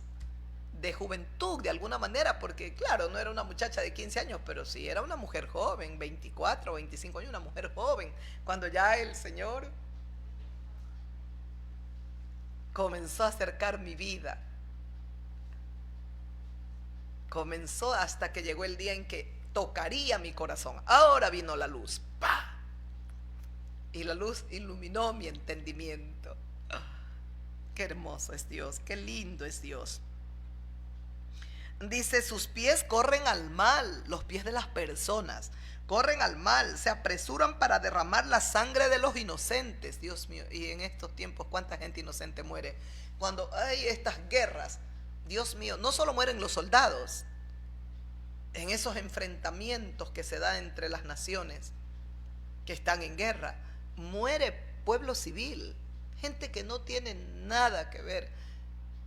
de juventud, de alguna manera, porque claro, no era una muchacha de 15 años, pero sí era una mujer joven, 24, 25 años, una mujer joven, cuando ya el Señor comenzó a acercar mi vida. Comenzó hasta que llegó el día en que tocaría mi corazón. Ahora vino la luz, ¡pah! Y la luz iluminó mi entendimiento. Qué hermoso es Dios, qué lindo es Dios. Dice: sus pies corren al mal, los pies de las personas corren al mal, se apresuran para derramar la sangre de los inocentes. Dios mío, y en estos tiempos, ¿cuánta gente inocente muere? Cuando hay estas guerras, Dios mío, no solo mueren los soldados, en esos enfrentamientos que se dan entre las naciones que están en guerra, muere pueblo civil, gente que no tiene nada que ver.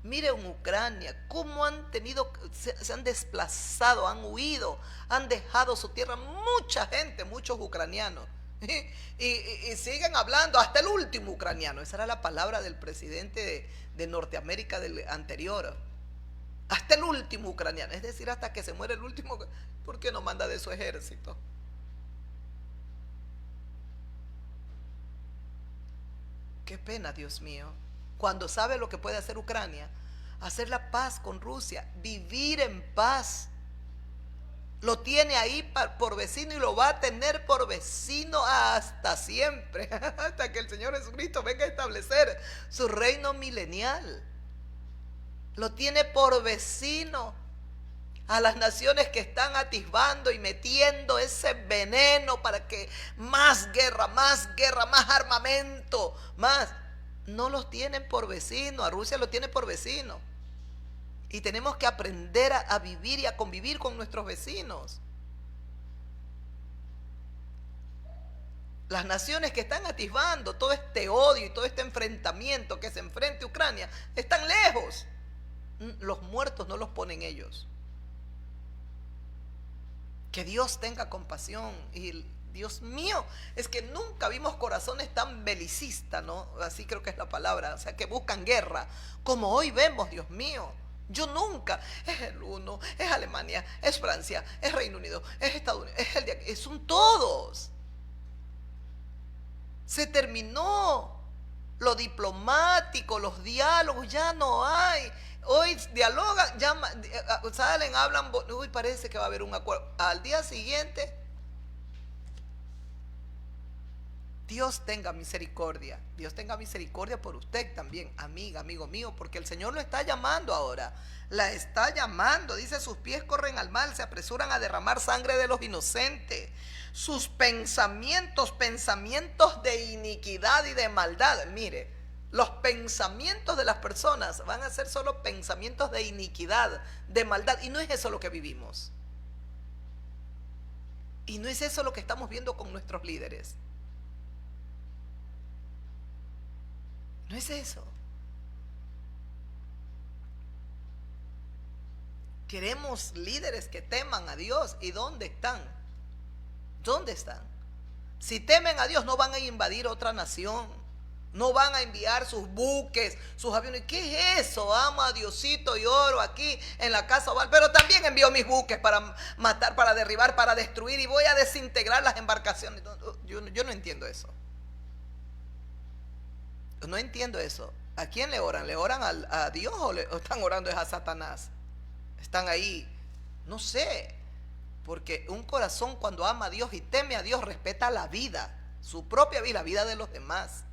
Mire en Ucrania, cómo han tenido, se han desplazado, han huido, han dejado su tierra, mucha gente, muchos ucranianos, y siguen hablando, hasta el último ucraniano. Esa era la palabra del presidente de Norteamérica del anterior. Hasta el último ucraniano, es decir, hasta que se muere el último. ¿Por qué no manda de su ejército? Qué pena, Dios mío, cuando sabe lo que puede hacer Ucrania: hacer la paz con Rusia, vivir en paz. Lo tiene ahí por vecino, y lo va a tener por vecino hasta siempre, hasta que el Señor Jesucristo venga a establecer su reino milenial. Lo tiene por vecino a las naciones que están atisbando y metiendo ese veneno para que más guerra, más armamento, más. No los tienen por vecino, a Rusia lo tiene por vecino. Y tenemos que aprender a vivir y a convivir con nuestros vecinos. Las naciones que están atisbando todo este odio y todo este enfrentamiento, que se enfrente Ucrania, están lejos. Los muertos no los ponen ellos. Que Dios tenga compasión. Y Dios mío, es que nunca vimos corazones tan belicistas, ¿no? Así creo que es la palabra, o sea, que buscan guerra, como hoy vemos, Dios mío. Yo nunca, es el uno, es Alemania, es Francia, es Reino Unido, es Estados Unidos, es el de aquí, son todos. Se terminó lo diplomático, los diálogos, ya no hay. Hoy dialogan, salen, hablan, uy, parece que va a haber un acuerdo. Al día siguiente, Dios tenga misericordia. Dios tenga misericordia por usted también, amiga, amigo mío, porque el Señor lo está llamando ahora. La está llamando. Dice, sus pies corren al mal, se apresuran a derramar sangre de los inocentes. Sus pensamientos, pensamientos de iniquidad y de maldad. Mire, los pensamientos de las personas van a ser solo pensamientos de iniquidad, de maldad. Y no es eso lo que vivimos. Y no es eso lo que estamos viendo con nuestros líderes. No es eso. Queremos líderes que teman a Dios. ¿Y dónde están? ¿Dónde están? Si temen a Dios, no van a invadir otra nación. No van a enviar sus buques, sus aviones. ¿Qué es eso? Amo a Diosito y oro aquí en la casa oval. Pero también envío mis buques para matar, para derribar, para destruir. Y voy a desintegrar las embarcaciones. Yo no entiendo eso. No entiendo eso. ¿A quién le oran? ¿Le oran a Dios o están orando a Satanás? Están ahí, no sé, porque un corazón cuando ama a Dios y teme a Dios respeta la vida, su propia vida, la vida de los demás.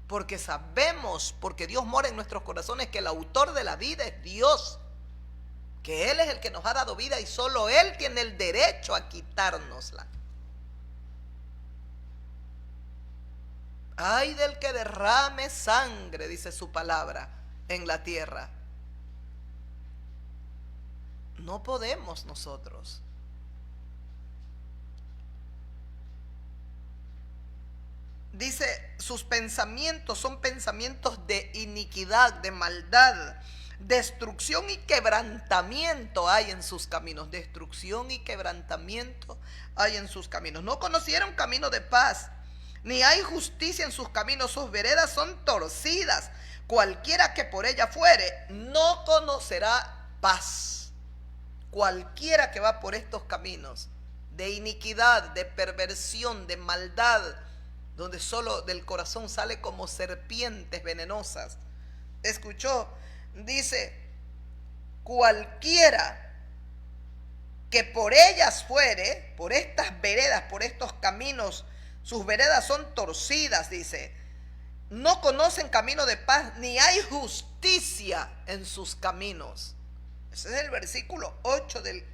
Porque sabemos, porque Dios mora en nuestros corazones, que el autor de la vida es Dios, que Él es el que nos ha dado vida y solo Él tiene el derecho a quitárnosla. Ay del que derrame sangre, dice su palabra, en la tierra. No podemos nosotros. Dice, sus pensamientos son pensamientos de iniquidad, de maldad. Destrucción y quebrantamiento hay en sus caminos. Destrucción y quebrantamiento hay en sus caminos. No conocieron camino de paz, ni hay justicia en sus caminos. Sus veredas son torcidas. Cualquiera que por ella fuere, no conocerá paz. Cualquiera que va por estos caminos de iniquidad, de perversión, de maldad, donde solo del corazón sale como serpientes venenosas. ¿Escuchó? Dice, cualquiera que por ellas fuere, por estas veredas, por estos caminos, sus veredas son torcidas, dice. No conocen camino de paz, ni hay justicia en sus caminos. Ese es el versículo 8 del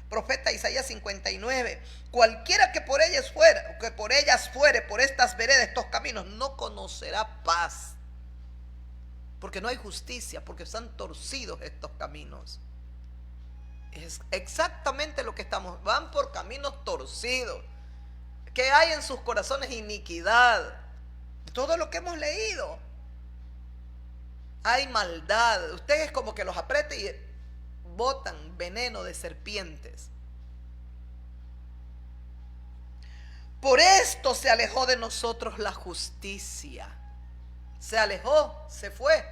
profeta Isaías 59. Cualquiera que por ellas fuere, por estas veredas, estos caminos, no conocerá paz. Porque no hay justicia, porque están torcidos estos caminos. Es exactamente lo que estamos. Van por caminos torcidos. Que hay en sus corazones iniquidad. Todo lo que hemos leído. Hay maldad. Ustedes como que los apriete y botan veneno de serpientes. Por esto se alejó de nosotros la justicia. Se alejó, se fue.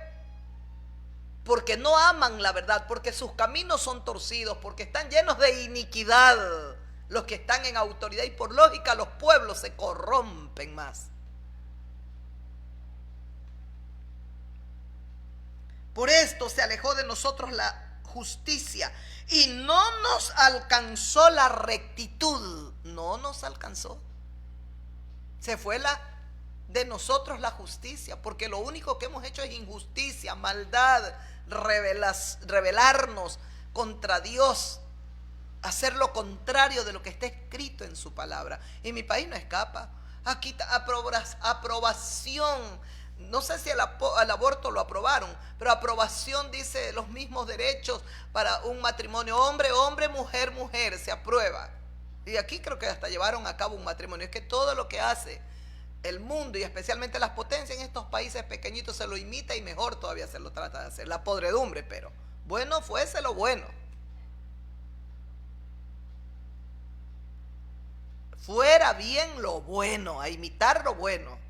Porque no aman la verdad, porque sus caminos son torcidos, porque están llenos de iniquidad los que están en autoridad, y por lógica los pueblos se corrompen más. Por esto se alejó de nosotros la justicia y no nos alcanzó la rectitud. No nos alcanzó. Se fue de nosotros la justicia, porque lo único que hemos hecho es injusticia, maldad, rebelarnos contra Dios, hacer lo contrario de lo que está escrito en su palabra. Y mi país no escapa. Aquí aprobación. No sé si el aborto lo aprobaron, pero aprobación dice los mismos derechos para un matrimonio. Hombre, hombre, mujer, mujer, se aprueba. Y aquí creo que hasta llevaron a cabo un matrimonio. Es que todo lo que hace el mundo y especialmente las potencias en estos países pequeñitos se lo imita y mejor todavía se lo trata de hacer. La podredumbre, pero bueno fuese lo bueno. Fuera bien lo bueno, a imitar lo bueno.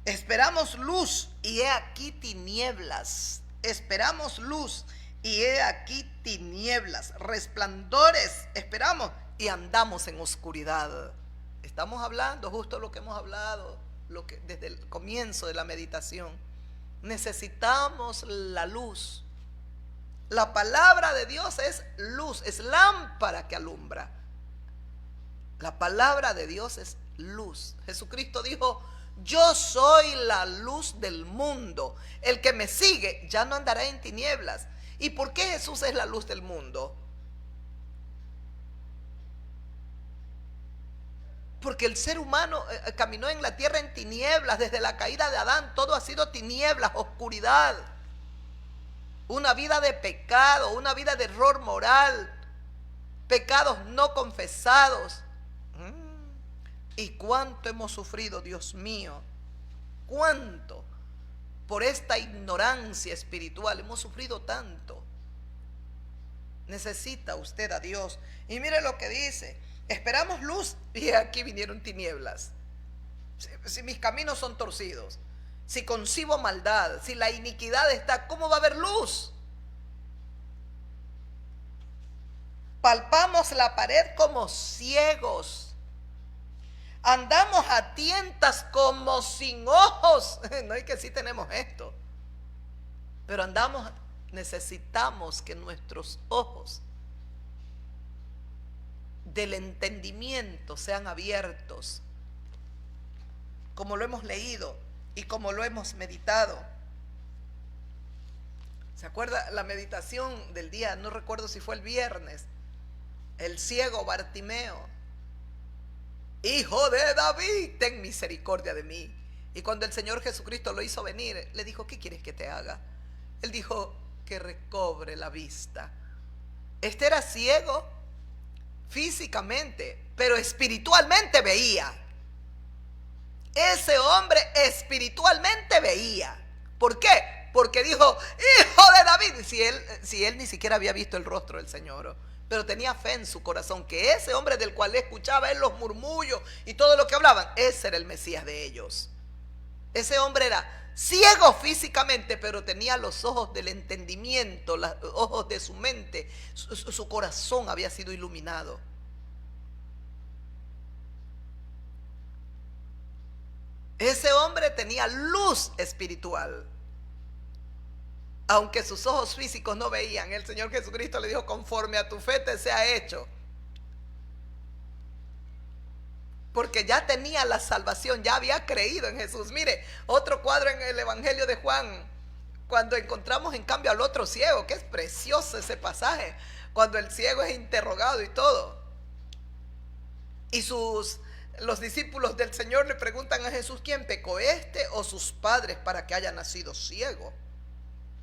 Esperamos luz y he aquí tinieblas. Esperamos luz y he aquí tinieblas. Resplandores esperamos y andamos en oscuridad. Estamos hablando justo lo que hemos hablado desde el comienzo de la meditación. Necesitamos la luz. La palabra de Dios es luz, es lámpara que alumbra. La palabra de Dios es luz. Jesucristo dijo: yo soy la luz del mundo. El que me sigue ya no andará en tinieblas. ¿Y por qué Jesús es la luz del mundo? Porque el ser humano caminó en la tierra en tinieblas. Desde la caída de Adán todo ha sido tinieblas, oscuridad. Una vida de pecado, una vida de error moral, pecados no confesados. ¿Y cuánto hemos sufrido, Dios mío? ¿Cuánto? Por esta ignorancia espiritual hemos sufrido tanto. Necesita usted a Dios. Y mire lo que dice: esperamos luz y aquí vinieron tinieblas. Si mis caminos son torcidos, si concibo maldad, si la iniquidad está, ¿cómo va a haber luz? Palpamos la pared como ciegos. Andamos a tientas como sin ojos. No es que sí tenemos esto, pero andamos, necesitamos que nuestros ojos del entendimiento sean abiertos, como lo hemos leído y como lo hemos meditado. ¿Se acuerda la meditación del día? No recuerdo si fue el viernes. El ciego Bartimeo: Hijo de David, ten misericordia de mí. Y cuando el Señor Jesucristo lo hizo venir, le dijo: ¿qué quieres que te haga? Él dijo: que recobre la vista. Este era ciego físicamente, pero espiritualmente veía. Ese hombre espiritualmente veía. ¿Por qué? Porque dijo: Hijo de David. Si él ni siquiera había visto el rostro del Señor, pero tenía fe en su corazón que ese hombre del cual escuchaba él los murmullos y todo lo que hablaban, ese era el Mesías de ellos. Ese hombre era ciego físicamente, pero tenía los ojos del entendimiento, los ojos de su mente. Su corazón había sido iluminado. Ese hombre tenía luz espiritual. Aunque sus ojos físicos no veían, el Señor Jesucristo le dijo: conforme a tu fe te sea hecho. Porque ya tenía la salvación, ya había creído en Jesús. Mire, otro cuadro en el Evangelio de Juan, cuando encontramos en cambio al otro ciego, que es precioso ese pasaje, cuando el ciego es interrogado y todo. Y los discípulos del Señor le preguntan a Jesús: ¿quién pecó, este o sus padres, para que haya nacido ciego?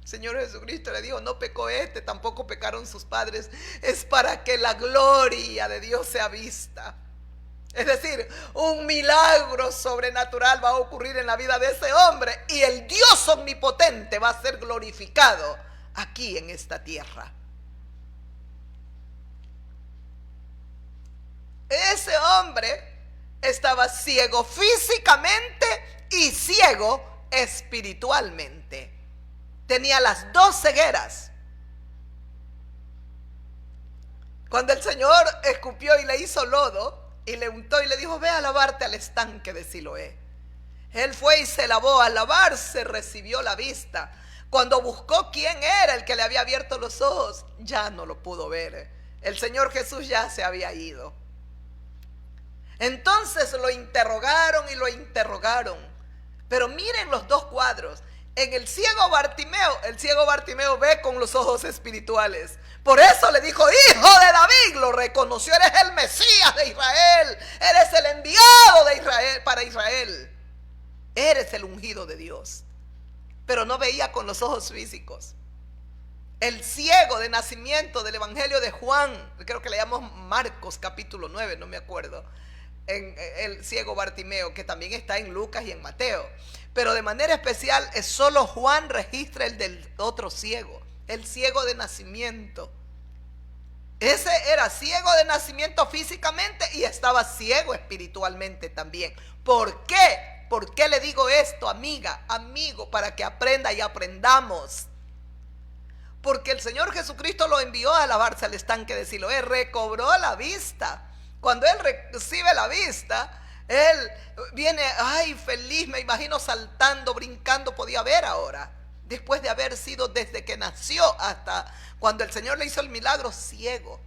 El Señor Jesucristo le dijo: no pecó este, tampoco pecaron sus padres, es para que la gloria de Dios sea vista. Es decir, un milagro sobrenatural va a ocurrir en la vida de ese hombre y el Dios omnipotente va a ser glorificado aquí en esta tierra. Ese hombre estaba ciego físicamente y ciego espiritualmente. Tenía las dos cegueras. Cuando el Señor escupió y le hizo lodo y le untó y le dijo: ve a lavarte al estanque de Siloé, él fue y se lavó. Al lavarse recibió la vista. Cuando buscó quién era el que le había abierto los ojos, ya no lo pudo ver. El Señor Jesús ya se había ido. Entonces lo interrogaron y lo interrogaron. Pero miren los dos cuadros. En el ciego Bartimeo ve con los ojos espirituales. Por eso le dijo: Hijo de David, lo reconoció. Eres el Mesías de Israel. Eres el enviado de Israel para Israel. Eres el ungido de Dios. Pero no veía con los ojos físicos. El ciego de nacimiento del Evangelio de Juan, creo que le llamamos Marcos capítulo 9, no me acuerdo. En el ciego Bartimeo, que también está en Lucas y en Mateo, pero de manera especial es solo Juan registra el del otro ciego, el ciego de nacimiento. Ese era ciego de nacimiento físicamente y estaba ciego espiritualmente también. ¿Por qué? ¿Por qué le digo esto, amiga, amigo? Para que aprenda y aprendamos. Porque el Señor Jesucristo lo envió a lavarse al estanque de Siloé, recobró la vista. Cuando él recibe la vista, él viene, ay, feliz, me imagino saltando, brincando, podía ver ahora. después de haber sido desde que nació hasta cuando el Señor le hizo el milagro ciego.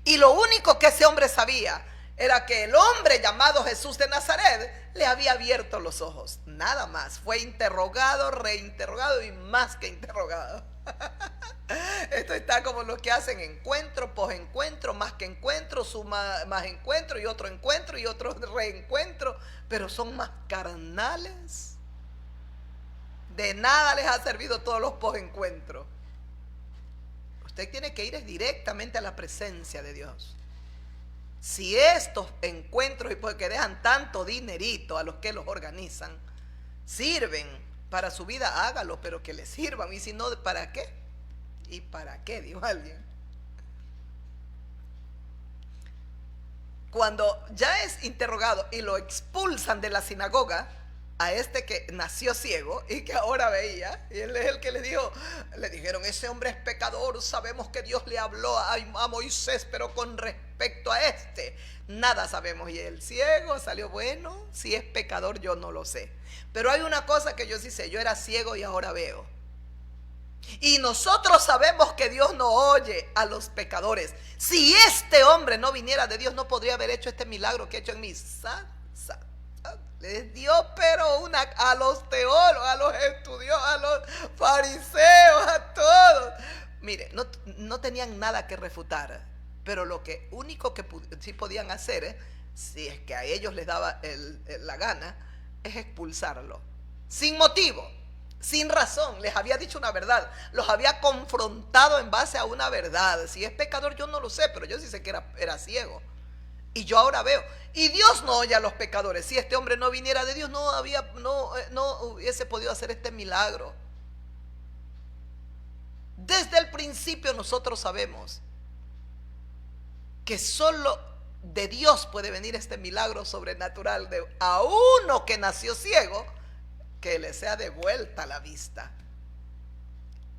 Y lo único que ese hombre sabía era que el hombre llamado Jesús de Nazaret le había abierto los ojos. Nada más. Fue interrogado, reinterrogado y más que interrogado. Esto está como los que hacen encuentro, posencuentro, más que encuentro, suma más encuentro y otro reencuentro, pero son más carnales. De nada les ha servido todos los posencuentros. Usted tiene que ir directamente a la presencia de Dios. Si estos encuentros, y porque dejan tanto dinerito a los que los organizan, sirven para su vida, hágalo, pero que les sirvan. Y si no, ¿para qué? ¿Y para qué? Dijo alguien. Cuando ya es interrogado y lo expulsan de la sinagoga, a este que nació ciego y que ahora veía, y él es el que le dijeron, ese hombre es pecador, sabemos que Dios le habló a Moisés, pero con respecto a este, nada sabemos. Y el ciego salió, bueno, si es pecador yo no lo sé, pero hay una cosa que yo sí sé, yo era ciego y ahora veo. Y nosotros sabemos que Dios no oye a los pecadores. Si este hombre no viniera de Dios, no podría haber hecho este milagro que ha hecho en mí. Les dio pero a los teólogos, a los estudiosos, a los fariseos, a todos. Mire, no tenían nada que refutar, pero lo único que sí podían hacer, si es que a ellos les daba la gana, es expulsarlo. Sin motivo, sin razón. Les había dicho una verdad, los había confrontado en base a una verdad. Si es pecador yo no lo sé, pero yo sí sé que era ciego. Y yo ahora veo. Y Dios no oye a los pecadores. Si este hombre no viniera de Dios, no hubiese podido hacer este milagro. Desde el principio nosotros sabemos que solo de Dios puede venir este milagro sobrenatural a uno que nació ciego, que le sea devuelta la vista.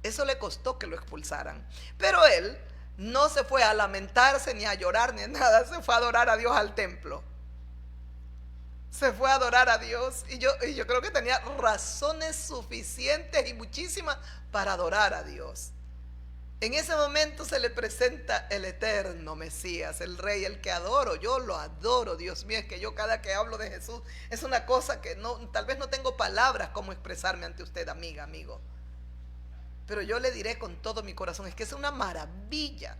Eso le costó que lo expulsaran. Pero él no se fue a lamentarse, ni a llorar, ni a nada. Se fue a adorar a Dios al templo. Se fue a adorar a Dios. Y yo creo que tenía razones suficientes y muchísimas para adorar a Dios. En ese momento se le presenta el eterno Mesías, el Rey, el que adoro. Yo lo adoro, Dios mío. Es que yo cada que hablo de Jesús es una cosa que tal vez no tengo palabras como expresarme ante usted, amiga, amigo. Pero yo le diré con todo mi corazón, es que es una maravilla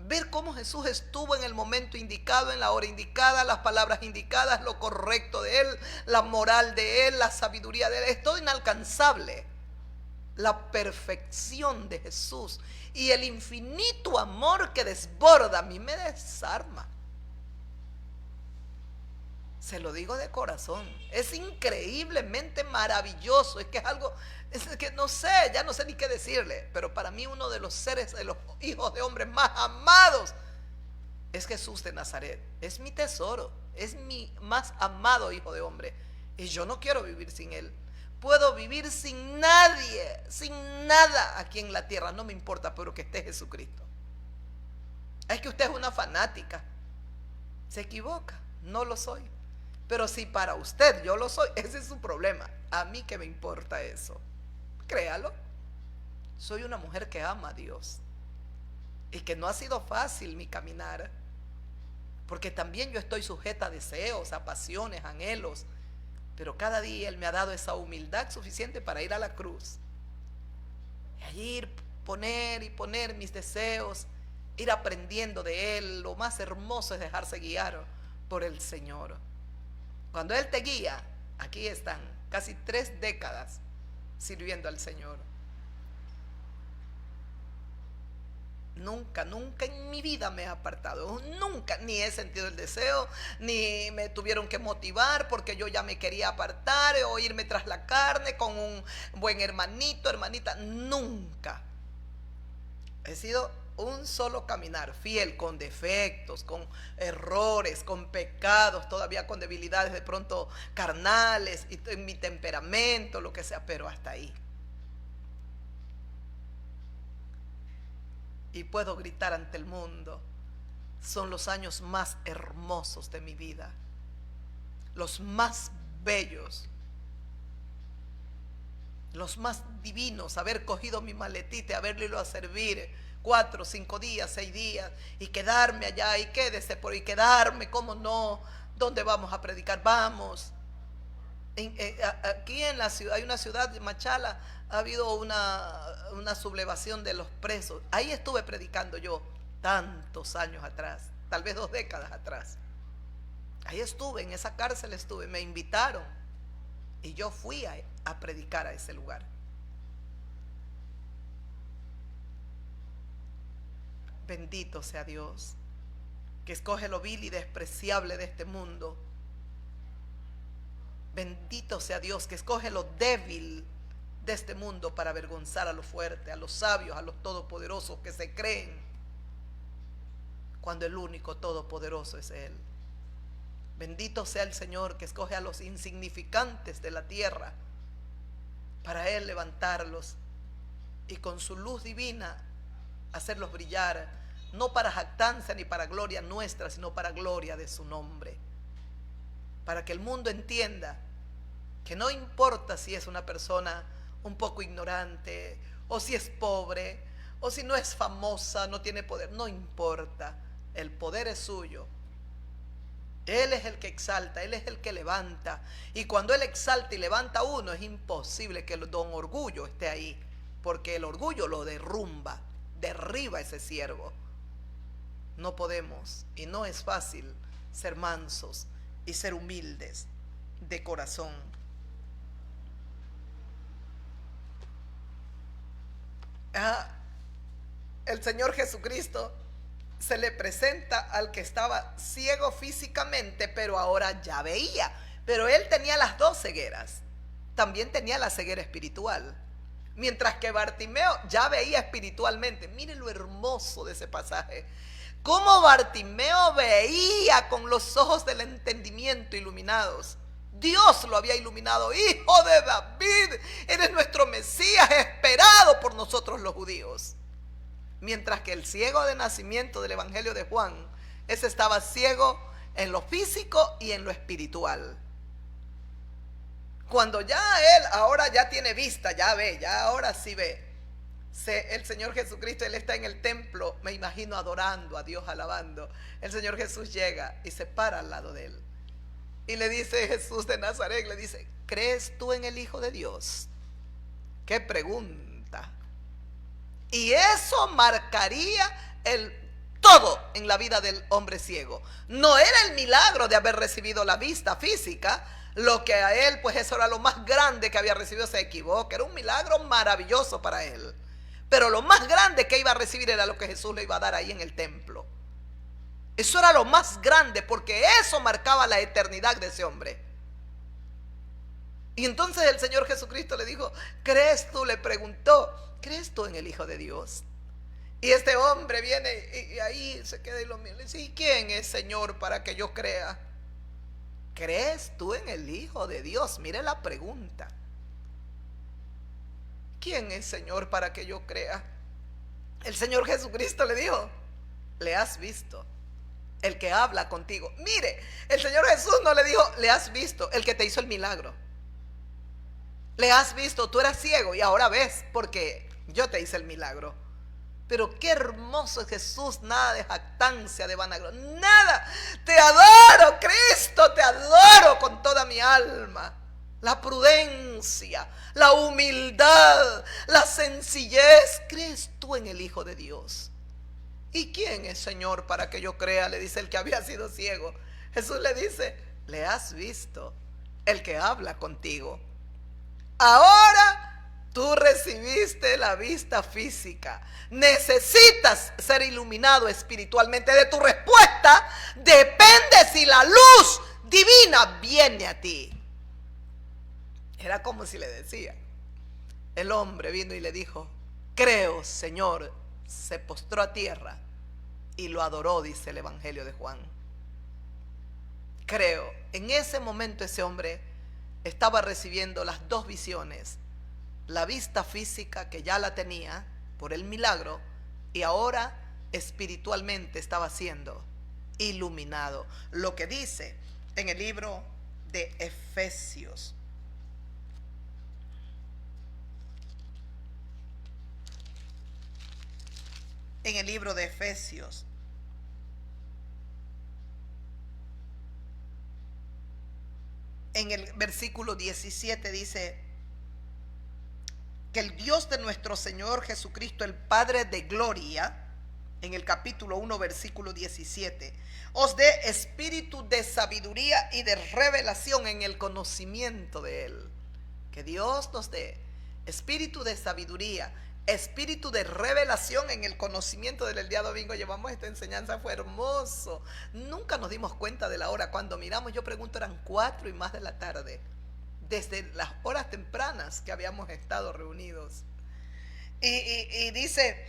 ver cómo Jesús estuvo en el momento indicado, en la hora indicada, las palabras indicadas, lo correcto de Él, la moral de Él, la sabiduría de Él. Es todo inalcanzable. La perfección de Jesús y el infinito amor que desborda, a mí me desarma. Se lo digo de corazón. Es increíblemente maravilloso. Es que es algo, es que no sé, ya no sé ni qué decirle. Pero para mí uno de los seres, de los hijos de hombres más amados es Jesús de Nazaret. Es mi tesoro, es mi más amado hijo de hombre. Y yo no quiero vivir sin él. Puedo vivir sin nadie, sin nada aquí en la tierra, no me importa, pero que esté Jesucristo. Es que usted es una fanática. Se equivoca, no lo soy. Pero si para usted yo lo soy, ese es su problema. A mí qué me importa eso. Créalo. Soy una mujer que ama a Dios. Y que no ha sido fácil mi caminar. Porque también yo estoy sujeta a deseos, a pasiones, anhelos. Pero cada día Él me ha dado esa humildad suficiente para ir a la cruz. Y allí poner y poner mis deseos, ir aprendiendo de Él. Lo más hermoso es dejarse guiar por el Señor. Cuando Él te guía, aquí están casi 3 décadas sirviendo al Señor. Nunca, nunca en mi vida me he apartado, nunca, ni he sentido el deseo, ni me tuvieron que motivar porque yo ya me quería apartar o irme tras la carne con un buen hermanito, hermanita, nunca. He sido un solo caminar, fiel, con defectos, con errores, con pecados, todavía con debilidades de pronto carnales, y en mi temperamento, lo que sea, pero hasta ahí. Y puedo gritar ante el mundo, son los años más hermosos de mi vida, los más bellos. los más divinos, haber cogido mi maletita y haberle ido a servir 4, 5 días, 6 días y quedarme allá y quédese por ahí, quedarme, ¿cómo no? ¿Dónde vamos a predicar? Vamos. Aquí en la ciudad, hay una ciudad de Machala, ha habido una sublevación de los presos. Ahí estuve predicando yo tantos años atrás, tal vez 2 décadas atrás. Ahí estuve, en esa cárcel estuve, me invitaron y yo fui a predicar a ese lugar. Bendito sea Dios, que escoge lo vil y despreciable de este mundo. Bendito sea Dios, que escoge lo débil de este mundo para avergonzar a los fuertes, a los sabios, a los todopoderosos que se creen, cuando el único todopoderoso es Él. Bendito sea el Señor, que escoge a los insignificantes de la tierra para Él levantarlos y con su luz divina hacerlos brillar, no para jactancia ni para gloria nuestra, sino para gloria de su nombre. Para que el mundo entienda que no importa si es una persona un poco ignorante, o si es pobre, o si no es famosa, no tiene poder, no importa, el poder es suyo. Él es el que exalta, Él es el que levanta, y cuando Él exalta y levanta a uno, es imposible que el don orgullo esté ahí, porque el orgullo lo derrumba, derriba ese siervo. No podemos, y no es fácil ser mansos y ser humildes de corazón. El Señor Jesucristo se le presenta al que estaba ciego físicamente, pero ahora ya veía. Pero él tenía las 2 cegueras, también tenía la ceguera espiritual, mientras que Bartimeo ya veía espiritualmente. Miren lo hermoso de ese pasaje, cómo Bartimeo veía con los ojos del entendimiento iluminados. Dios lo había iluminado. Hijo de David, eres nuestro Mesías, esperado por nosotros los judíos. Mientras que el ciego de nacimiento del Evangelio de Juan, ese estaba ciego en lo físico y en lo espiritual. Cuando ya él ahora ya tiene vista, ya ve, ya ahora sí ve. El Señor Jesucristo, Él está en el templo, me imagino adorando a Dios, alabando. El Señor Jesús llega y se para al lado de él. Y le dice Jesús de Nazaret, le dice: ¿crees tú en el Hijo de Dios? ¡Qué pregunta! Y eso marcaría el todo en la vida del hombre ciego. No era el milagro de haber recibido la vista física, lo que a él, pues eso era lo más grande que había recibido, se equivoca. Era un milagro maravilloso para él. Pero lo más grande que iba a recibir era lo que Jesús le iba a dar ahí en el templo. Eso era lo más grande, porque eso marcaba la eternidad de ese hombre. Y entonces el Señor Jesucristo le dijo: ¿crees tú? Le preguntó: ¿crees tú en el Hijo de Dios? Y este hombre viene y ahí se queda y lo mira y dice: ¿y quién es, Señor, para que yo crea? ¿Crees tú en el Hijo de Dios? Mire la pregunta. ¿Quién es, Señor, para que yo crea? El Señor Jesucristo le dijo: ¿le has visto? El que habla contigo. Mire, el Señor Jesús no le dijo: ¿le has visto? El que te hizo el milagro. ¿Le has visto? Tú eras ciego y ahora ves porque yo te hice el milagro. Pero qué hermoso es Jesús, nada de jactancia, de vanagloria, nada. Te adoro, Cristo, te adoro con toda mi alma. La prudencia, la humildad, la sencillez. ¿Crees tú en el Hijo de Dios? ¿Y quién es, Señor, para que yo crea? Le dice el que había sido ciego. Jesús le dice: ¿le has visto? El que habla contigo. Ahora tú recibiste la vista física. Necesitas ser iluminado espiritualmente. De tu respuesta depende si la luz divina viene a ti. Era como si le decía. El hombre vino y le dijo: creo, Señor. Se postró a tierra y lo adoró, dice el Evangelio de Juan. Creo, en ese momento ese hombre estaba recibiendo las 2 visiones: la vista física, que ya la tenía por el milagro, y ahora espiritualmente estaba siendo iluminado. Lo que dice en el libro de Efesios, en el libro de Efesios. En el versículo 17 dice que el Dios de nuestro Señor Jesucristo, el Padre de gloria, en el capítulo 1, versículo 17, os dé espíritu de sabiduría y de revelación en el conocimiento de Él. Que Dios nos dé espíritu de sabiduría, espíritu de revelación en el conocimiento del día domingo. Llevamos esta enseñanza, fue hermoso. Nunca nos dimos cuenta de la hora. Cuando miramos, yo pregunto, eran 4 y más de la tarde. Desde las horas tempranas que habíamos estado reunidos. Y dice,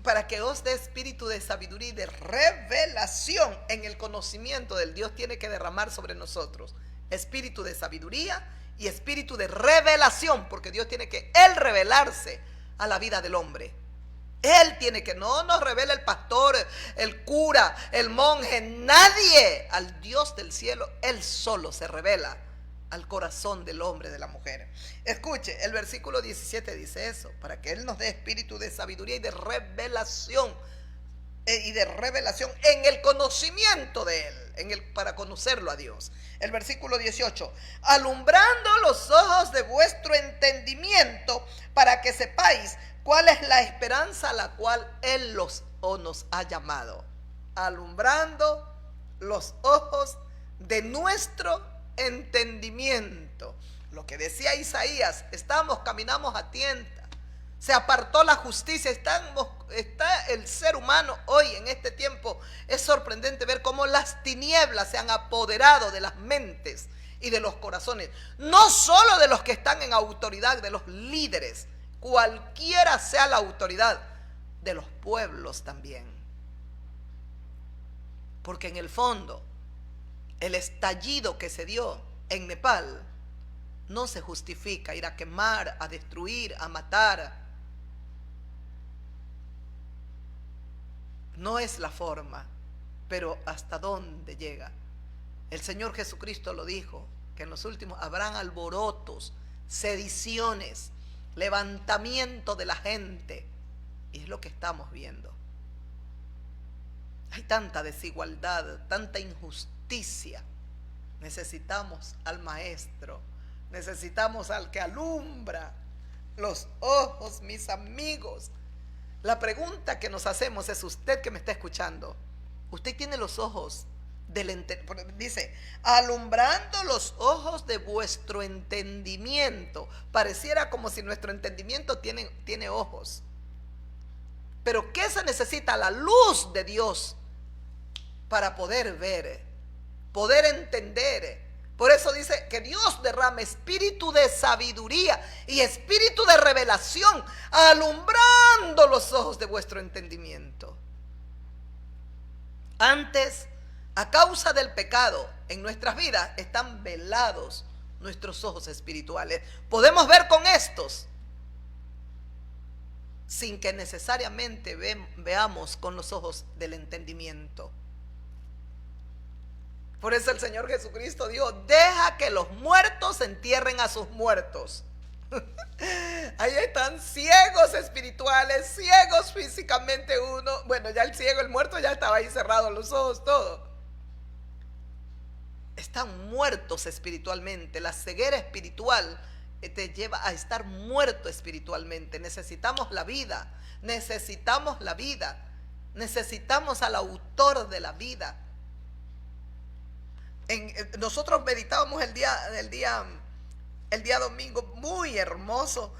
para que os dé espíritu de sabiduría y de revelación en el conocimiento del Dios, tiene que derramar sobre nosotros espíritu de sabiduría y espíritu de revelación, porque Dios tiene que Él revelarse a la vida del hombre. Él tiene que, no nos revela el pastor, el cura, el monje, nadie. Al Dios del cielo, Él solo se revela al corazón del hombre, de la mujer. Escuche, el versículo 17 dice eso, para que Él nos dé espíritu de sabiduría y de revelación, en el conocimiento de Él, para conocerlo a Dios. El versículo 18, alumbrando los ojos de vuestro entendimiento, para que sepáis cuál es la esperanza a la cual Él nos ha llamado. Alumbrando los ojos de nuestro entendimiento. Lo que decía Isaías, caminamos a tientas, se apartó la justicia, está el ser humano hoy en este tiempo. Es sorprendente ver cómo las tinieblas se han apoderado de las mentes y de los corazones, no solo de los que están en autoridad, de los líderes, cualquiera sea la autoridad, de los pueblos también. Porque en el fondo, el estallido que se dio en Nepal no se justifica ir a quemar, a destruir, a matar. No es la forma, pero ¿hasta dónde llega? El Señor Jesucristo lo dijo, que en los últimos habrán alborotos, sediciones, levantamiento de la gente, y es lo que estamos viendo. Hay tanta desigualdad, tanta injusticia. Necesitamos al maestro, necesitamos al que alumbra los ojos, mis amigos. La pregunta que nos hacemos es, usted que me está escuchando, usted tiene los ojos dice, alumbrando los ojos de vuestro entendimiento. Pareciera como si nuestro entendimiento tiene ojos. Pero ¿qué se necesita? La luz de Dios para poder ver, poder entender. Por eso dice que Dios derrama espíritu de sabiduría y espíritu de revelación, alumbrando los ojos de vuestro entendimiento. Antes, a causa del pecado en nuestras vidas, están velados nuestros ojos espirituales. Podemos ver con estos sin que necesariamente veamos con los ojos del entendimiento. Por eso el Señor Jesucristo dijo, deja que los muertos entierren a sus muertos. Ahí están ciegos espirituales, ciegos físicamente uno. Bueno, ya el ciego, el muerto ya estaba ahí cerrado los ojos, todo. Están muertos espiritualmente. La ceguera espiritual te lleva a estar muerto espiritualmente. Necesitamos la vida, necesitamos la vida, necesitamos al autor de la vida. Nosotros meditábamos el día domingo, muy hermoso,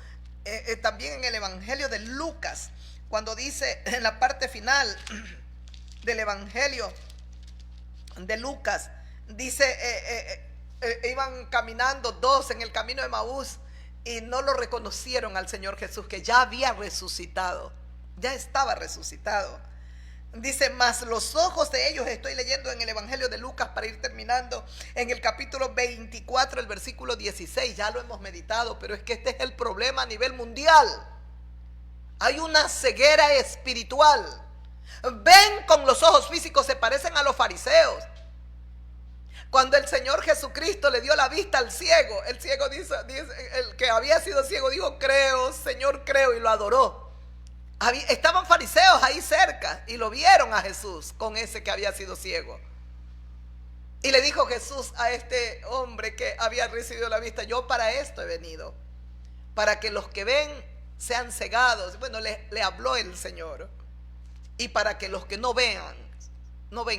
también en el Evangelio de Lucas, cuando dice en la parte final del Evangelio de Lucas, dice, iban caminando dos en el camino de Emaús y no lo reconocieron al Señor Jesús, que ya había resucitado, ya estaba resucitado. Dice, mas los ojos de ellos, estoy leyendo en el Evangelio de Lucas para ir terminando, en el capítulo 24, el versículo 16, ya lo hemos meditado, pero es que este es el problema a nivel mundial. Hay una ceguera espiritual. Ven con los ojos físicos, se parecen a los fariseos. Cuando el Señor Jesucristo le dio la vista al ciego, el ciego dice, el que había sido ciego dijo, creo, Señor, creo, y lo adoró. Estaban fariseos ahí cerca y lo vieron a Jesús con ese que había sido ciego. Y le dijo Jesús a este hombre que había recibido la vista: yo para esto he venido, para que los que ven sean cegados. Bueno, le habló el Señor. Y para que los que no ven,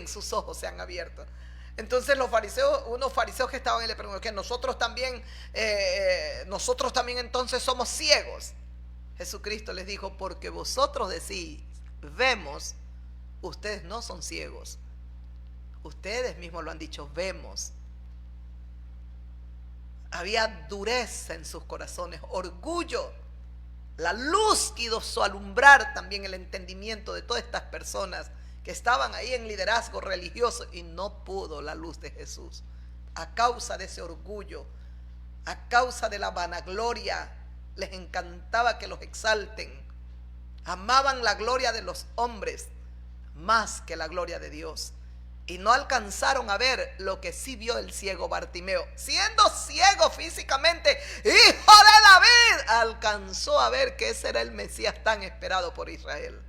sus ojos sean abiertos. Entonces los fariseos, unos fariseos que estaban ahí le preguntaron: que nosotros también entonces somos ciegos. Jesucristo les dijo: porque vosotros decís, vemos, ustedes no son ciegos. Ustedes mismos lo han dicho, vemos. Había dureza en sus corazones, orgullo. La luz quiso alumbrar también el entendimiento de todas estas personas que estaban ahí en liderazgo religioso, y no pudo la luz de Jesús a causa de ese orgullo, a causa de la vanagloria. Les encantaba que los exalten, amaban la gloria de los hombres más que la gloria de Dios, y no alcanzaron a ver lo que sí vio el ciego Bartimeo. Siendo ciego físicamente, hijo de David, alcanzó a ver que ese era el Mesías tan esperado por Israel.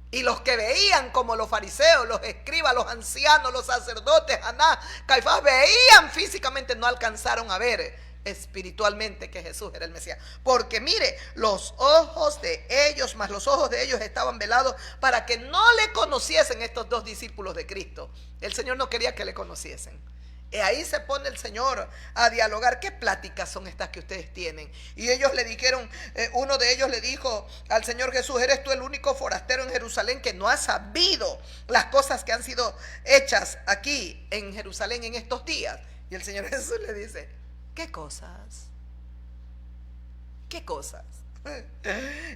Y los que veían, como los fariseos, los escribas, los ancianos, los sacerdotes, Anás, Caifás, veían físicamente, no alcanzaron a ver espiritualmente que Jesús era el Mesías. Porque mire, los ojos de ellos, más los ojos de ellos, estaban velados para que no le conociesen estos dos discípulos de Cristo. El Señor no quería que le conociesen. Y ahí se pone el Señor a dialogar. ¿Qué pláticas son estas que ustedes tienen? Y ellos le dijeron, uno de ellos le dijo al Señor Jesús: ¿eres tú el único forastero en Jerusalén que no ha sabido las cosas que han sido hechas aquí en Jerusalén en estos días? Y el Señor Jesús le dice: ¿qué cosas? ¿Qué cosas?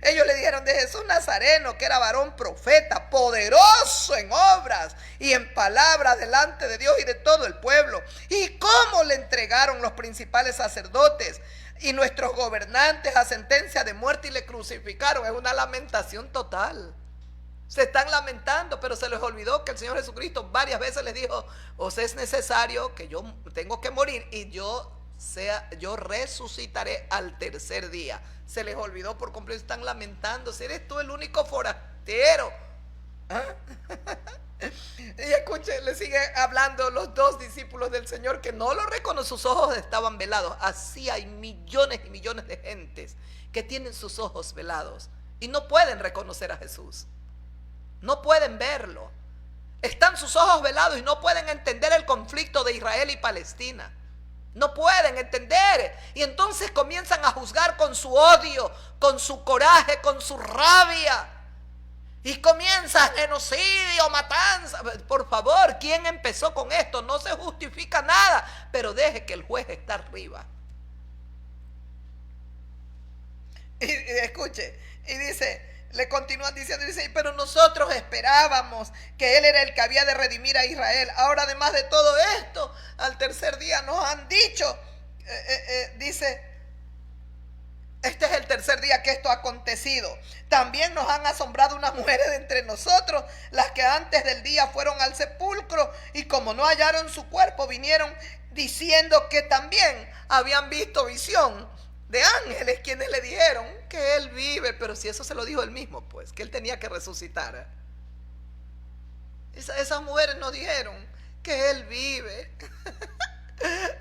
Ellos le dijeron de Jesús Nazareno, que era varón profeta, poderoso en obras y en palabras delante de Dios y de todo el pueblo. ¿Y cómo le entregaron los principales sacerdotes y nuestros gobernantes a sentencia de muerte y le crucificaron? Es una lamentación total. Se están lamentando, pero se les olvidó que el Señor Jesucristo varias veces les dijo: os es necesario que yo tengo que morir y yo resucitaré al tercer día. Se les olvidó por completo. Están lamentándose. Eres tú el único forastero. ¿Ah? Y escuchen, le sigue hablando los dos discípulos del Señor que no lo reconocen. Sus ojos estaban velados. Así hay millones y millones de gentes que tienen sus ojos velados y no pueden reconocer a Jesús. No pueden verlo. Están sus ojos velados y no pueden entender el conflicto de Israel y Palestina. No pueden entender. Y entonces comienzan a juzgar con su odio, con su coraje, con su rabia. Y comienza genocidio, matanza. Por favor, ¿quién empezó con esto? No se justifica nada, pero deje que el juez está arriba. Y escuche, y dice, le continúan diciendo, dice: pero nosotros esperábamos que Él era el que había de redimir a Israel. Ahora, además de todo esto, al tercer día nos han dicho, dice, este es el tercer día que esto ha acontecido. También nos han asombrado unas mujeres de entre nosotros, las que antes del día fueron al sepulcro, y como no hallaron su cuerpo, vinieron diciendo que también habían visto visión de ángeles, quienes le dijeron que Él vive. Pero si eso se lo dijo Él mismo, pues, que Él tenía que resucitar. Esas mujeres nos dijeron que Él vive.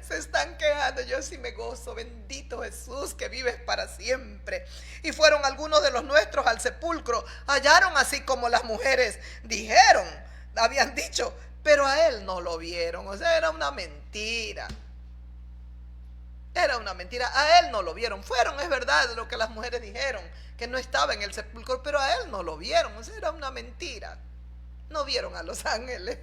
Se están quejando. Yo sí me gozo. Bendito Jesús, que vives para siempre. Y fueron algunos de los nuestros al sepulcro, hallaron así como las mujeres dijeron, habían dicho, pero a Él no lo vieron. O sea, era una mentira. Era una mentira. A Él no lo vieron. Fueron, es verdad, lo que las mujeres dijeron, que no estaba en el sepulcro, pero a Él no lo vieron. O sea, era una mentira. No vieron a los ángeles.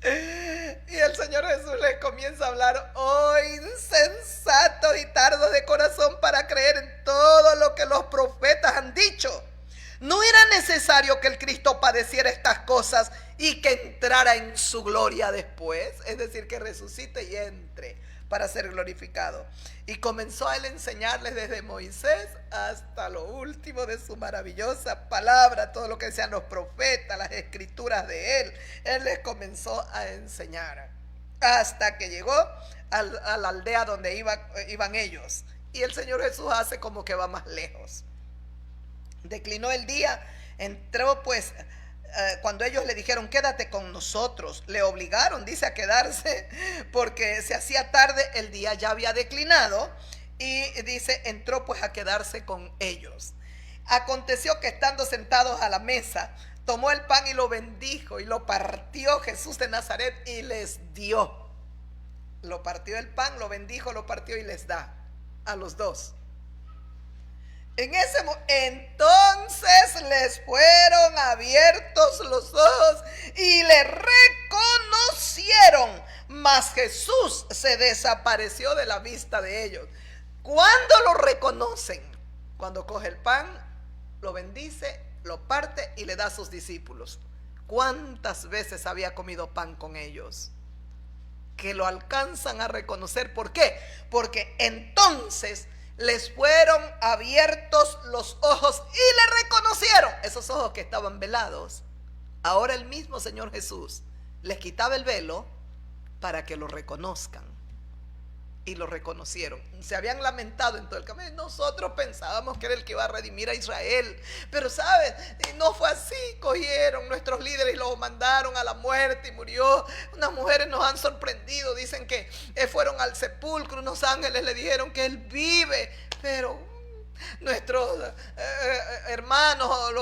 Y el Señor Jesús les comienza a hablar: oh, insensatos y tardos de corazón para creer en todo lo que los profetas han dicho. ¿No era necesario que el Cristo padeciera estas cosas y que entrara en su gloria después? Es decir, que resucite y entre para ser glorificado. Y comenzó a Él enseñarles desde Moisés hasta lo último de su maravillosa palabra, todo lo que decían los profetas, las escrituras de Él. Él les comenzó a enseñar hasta que llegó a la aldea donde iban ellos. Y el Señor Jesús hace como que va más lejos. Declinó el día, entró pues, cuando ellos le dijeron quédate con nosotros, le obligaron, dice, a quedarse porque se hacía tarde, el día ya había declinado, y dice, entró pues a quedarse con ellos. Aconteció que estando sentados a la mesa, tomó el pan y lo bendijo y lo partió Jesús de Nazaret y les dio. Lo partió el pan, lo bendijo, lo partió y les da a los dos. Entonces les fueron abiertos los ojos y le reconocieron, mas Jesús se desapareció de la vista de ellos. ¿Cuándo lo reconocen? Cuando coge el pan, lo bendice, lo parte y le da a sus discípulos. ¿Cuántas veces había comido pan con ellos? Que lo alcanzan a reconocer. ¿Por qué? Porque entonces les fueron abiertos los ojos y le reconocieron. Esos ojos que estaban velados, ahora el mismo Señor Jesús les quitaba el velo para que lo reconozcan. Y lo reconocieron. Se habían lamentado en todo el camino. Nosotros pensábamos que era el que iba a redimir a Israel, pero ¿sabes? No fue así. Cogieron nuestros líderes y lo mandaron a la muerte y murió. Unas mujeres nos han sorprendido, dicen que fueron al sepulcro, unos ángeles le dijeron que él vive, pero nuestros hermanos,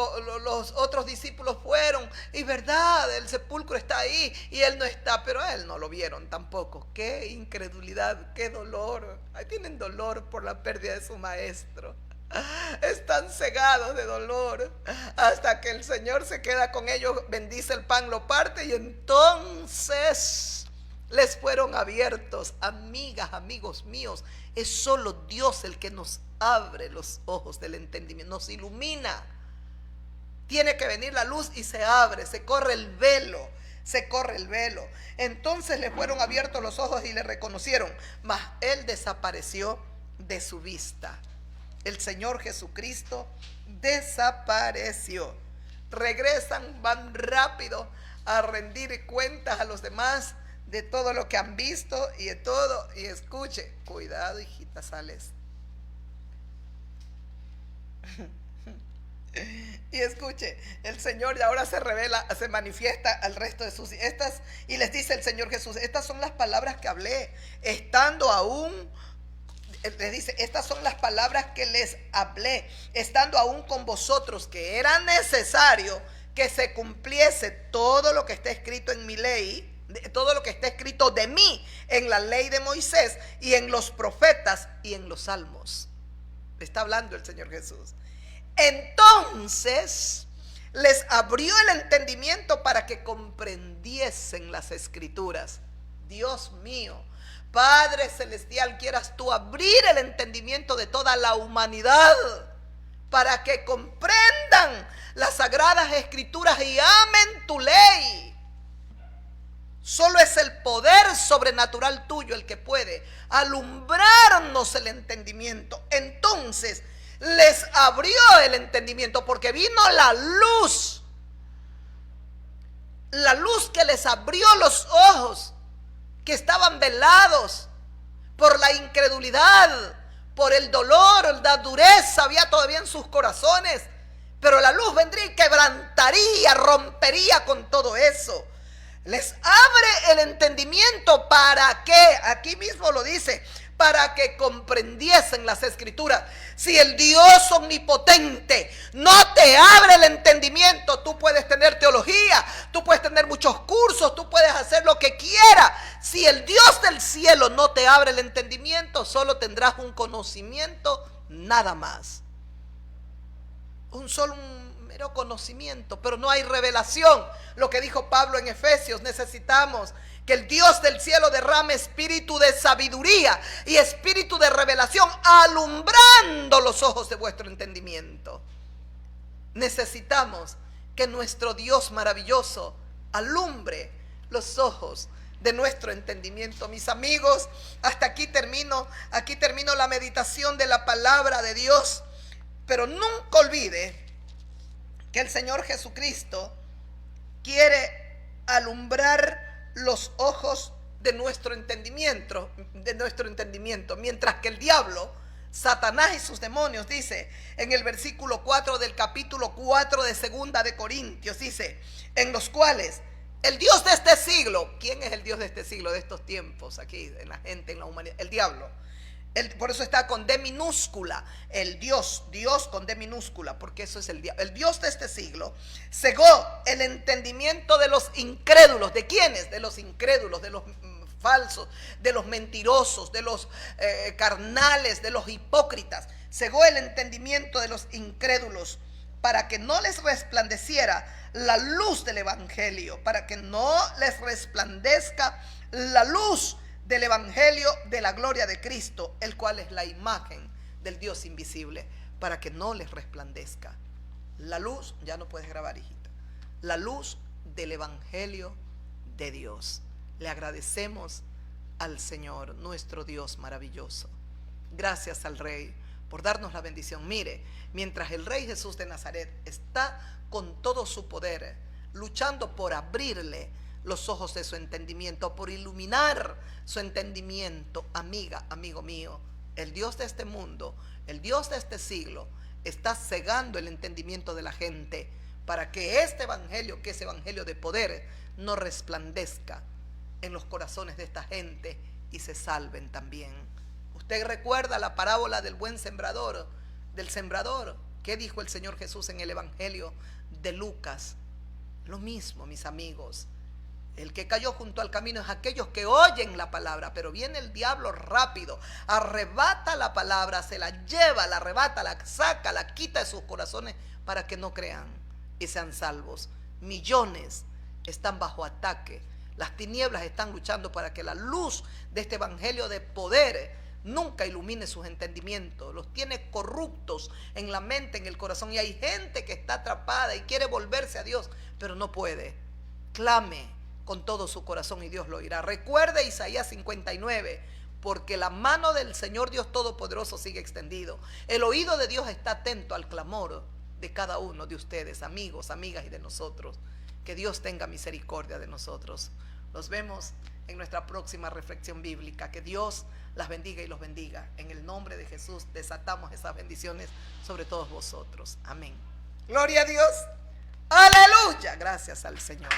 los otros discípulos fueron, y verdad, el sepulcro está ahí y él no está, pero a él no lo vieron tampoco. Qué incredulidad, qué dolor. Ahí tienen dolor por la pérdida de su maestro. Están cegados de dolor hasta que el Señor se queda con ellos, bendice el pan, lo parte y entonces les fueron abiertos. Amigas, amigos míos, es solo Dios el que nos abre los ojos del entendimiento, nos ilumina. Tiene que venir la luz y se abre, se corre el velo, se corre el velo. Entonces le fueron abiertos los ojos y le reconocieron, mas él desapareció de su vista. El Señor Jesucristo desapareció. Regresan, van rápido a rendir cuentas a los demás de todo lo que han visto y de todo. Y escuche, cuidado, hijita Sales. Y escuche, el Señor ahora se revela, se manifiesta al resto de sus estas, y les dice el Señor Jesús, estas son las palabras que hablé, estando aún, les dice, estas son las palabras que les hablé, estando aún con vosotros, que era necesario que se cumpliese todo lo que está escrito en mi ley, todo lo que está escrito de mí en la ley de Moisés y en los profetas y en los salmos. Está hablando el Señor Jesús. Entonces les abrió el entendimiento para que comprendiesen las escrituras. Dios mío, Padre celestial, quieras tú abrir el entendimiento de toda la humanidad para que comprendan las sagradas escrituras y amen tu ley. Solo es el poder sobrenatural tuyo el que puede alumbrarnos el entendimiento. Entonces les abrió el entendimiento porque vino la luz que les abrió los ojos, que estaban velados por la incredulidad, por el dolor, la dureza había todavía en sus corazones, pero la luz vendría y quebrantaría, rompería con todo eso. Les abre el entendimiento para que, aquí mismo lo dice, para que comprendiesen las escrituras. Si el Dios omnipotente no te abre el entendimiento, tú puedes tener teología, tú puedes tener muchos cursos, tú puedes hacer lo que quieras. Si el Dios del cielo no te abre el entendimiento, solo tendrás un conocimiento, nada más. Un mero conocimiento, pero no hay revelación. Lo que dijo Pablo en Efesios, necesitamos que el Dios del cielo derrame espíritu de sabiduría y espíritu de revelación, alumbrando los ojos de vuestro entendimiento. Necesitamos que nuestro Dios maravilloso alumbre los ojos de nuestro entendimiento. Mis amigos, hasta aquí termino la meditación de la palabra de Dios, pero nunca olvide que el Señor Jesucristo quiere alumbrar los ojos de nuestro entendimiento, mientras que el diablo Satanás y sus demonios, dice en el versículo 4 del capítulo 4 de segunda de Corintios, dice, en los cuales el Dios de este siglo, ¿quién es el Dios de este siglo, de estos tiempos aquí, en la gente, en la humanidad? El diablo. Por eso está con D minúscula, el Dios con D minúscula, porque eso es el diablo. El Dios de este siglo cegó el entendimiento de los incrédulos. ¿De quiénes? De los incrédulos, de los falsos, de los mentirosos, de los carnales, de los hipócritas. Cegó el entendimiento de los incrédulos para que no les resplandeciera la luz del evangelio, para que no les resplandezca la luz del evangelio de la gloria de Cristo, el cual es la imagen del Dios invisible, para que no les resplandezca la luz. Ya no puedes grabar, hijita. La luz del evangelio de Dios. Le agradecemos al Señor, nuestro Dios maravilloso. Gracias al Rey por darnos la bendición. Mire, mientras el Rey Jesús de Nazaret está con todo su poder, luchando por abrirle los ojos de su entendimiento, por iluminar su entendimiento, amiga, amigo mío, el Dios de este mundo, el Dios de este siglo, está cegando el entendimiento de la gente para que este evangelio, que es evangelio de poder, no resplandezca en los corazones de esta gente y se salven también. Usted recuerda la parábola del buen sembrador, del sembrador. ¿Qué dijo el Señor Jesús en el evangelio de Lucas? Lo mismo, mis amigos. El que cayó junto al camino es aquellos que oyen la palabra, pero viene el diablo rápido, arrebata la palabra, se la lleva, la arrebata, la saca, la quita de sus corazones para que no crean y sean salvos. Millones están bajo ataque. Las tinieblas están luchando para que la luz de este evangelio de poder nunca ilumine sus entendimientos. Los tiene corruptos en la mente, en el corazón. Y hay gente que está atrapada y quiere volverse a Dios, pero no puede. Clame con todo su corazón y Dios lo oirá. Recuerde Isaías 59, porque la mano del Señor Dios Todopoderoso sigue extendido. El oído de Dios está atento al clamor de cada uno de ustedes, amigos, amigas y de nosotros. Que Dios tenga misericordia de nosotros. Nos vemos en nuestra próxima reflexión bíblica. Que Dios las bendiga y los bendiga. En el nombre de Jesús desatamos esas bendiciones sobre todos vosotros. Amén. Gloria a Dios. Aleluya. Gracias al Señor.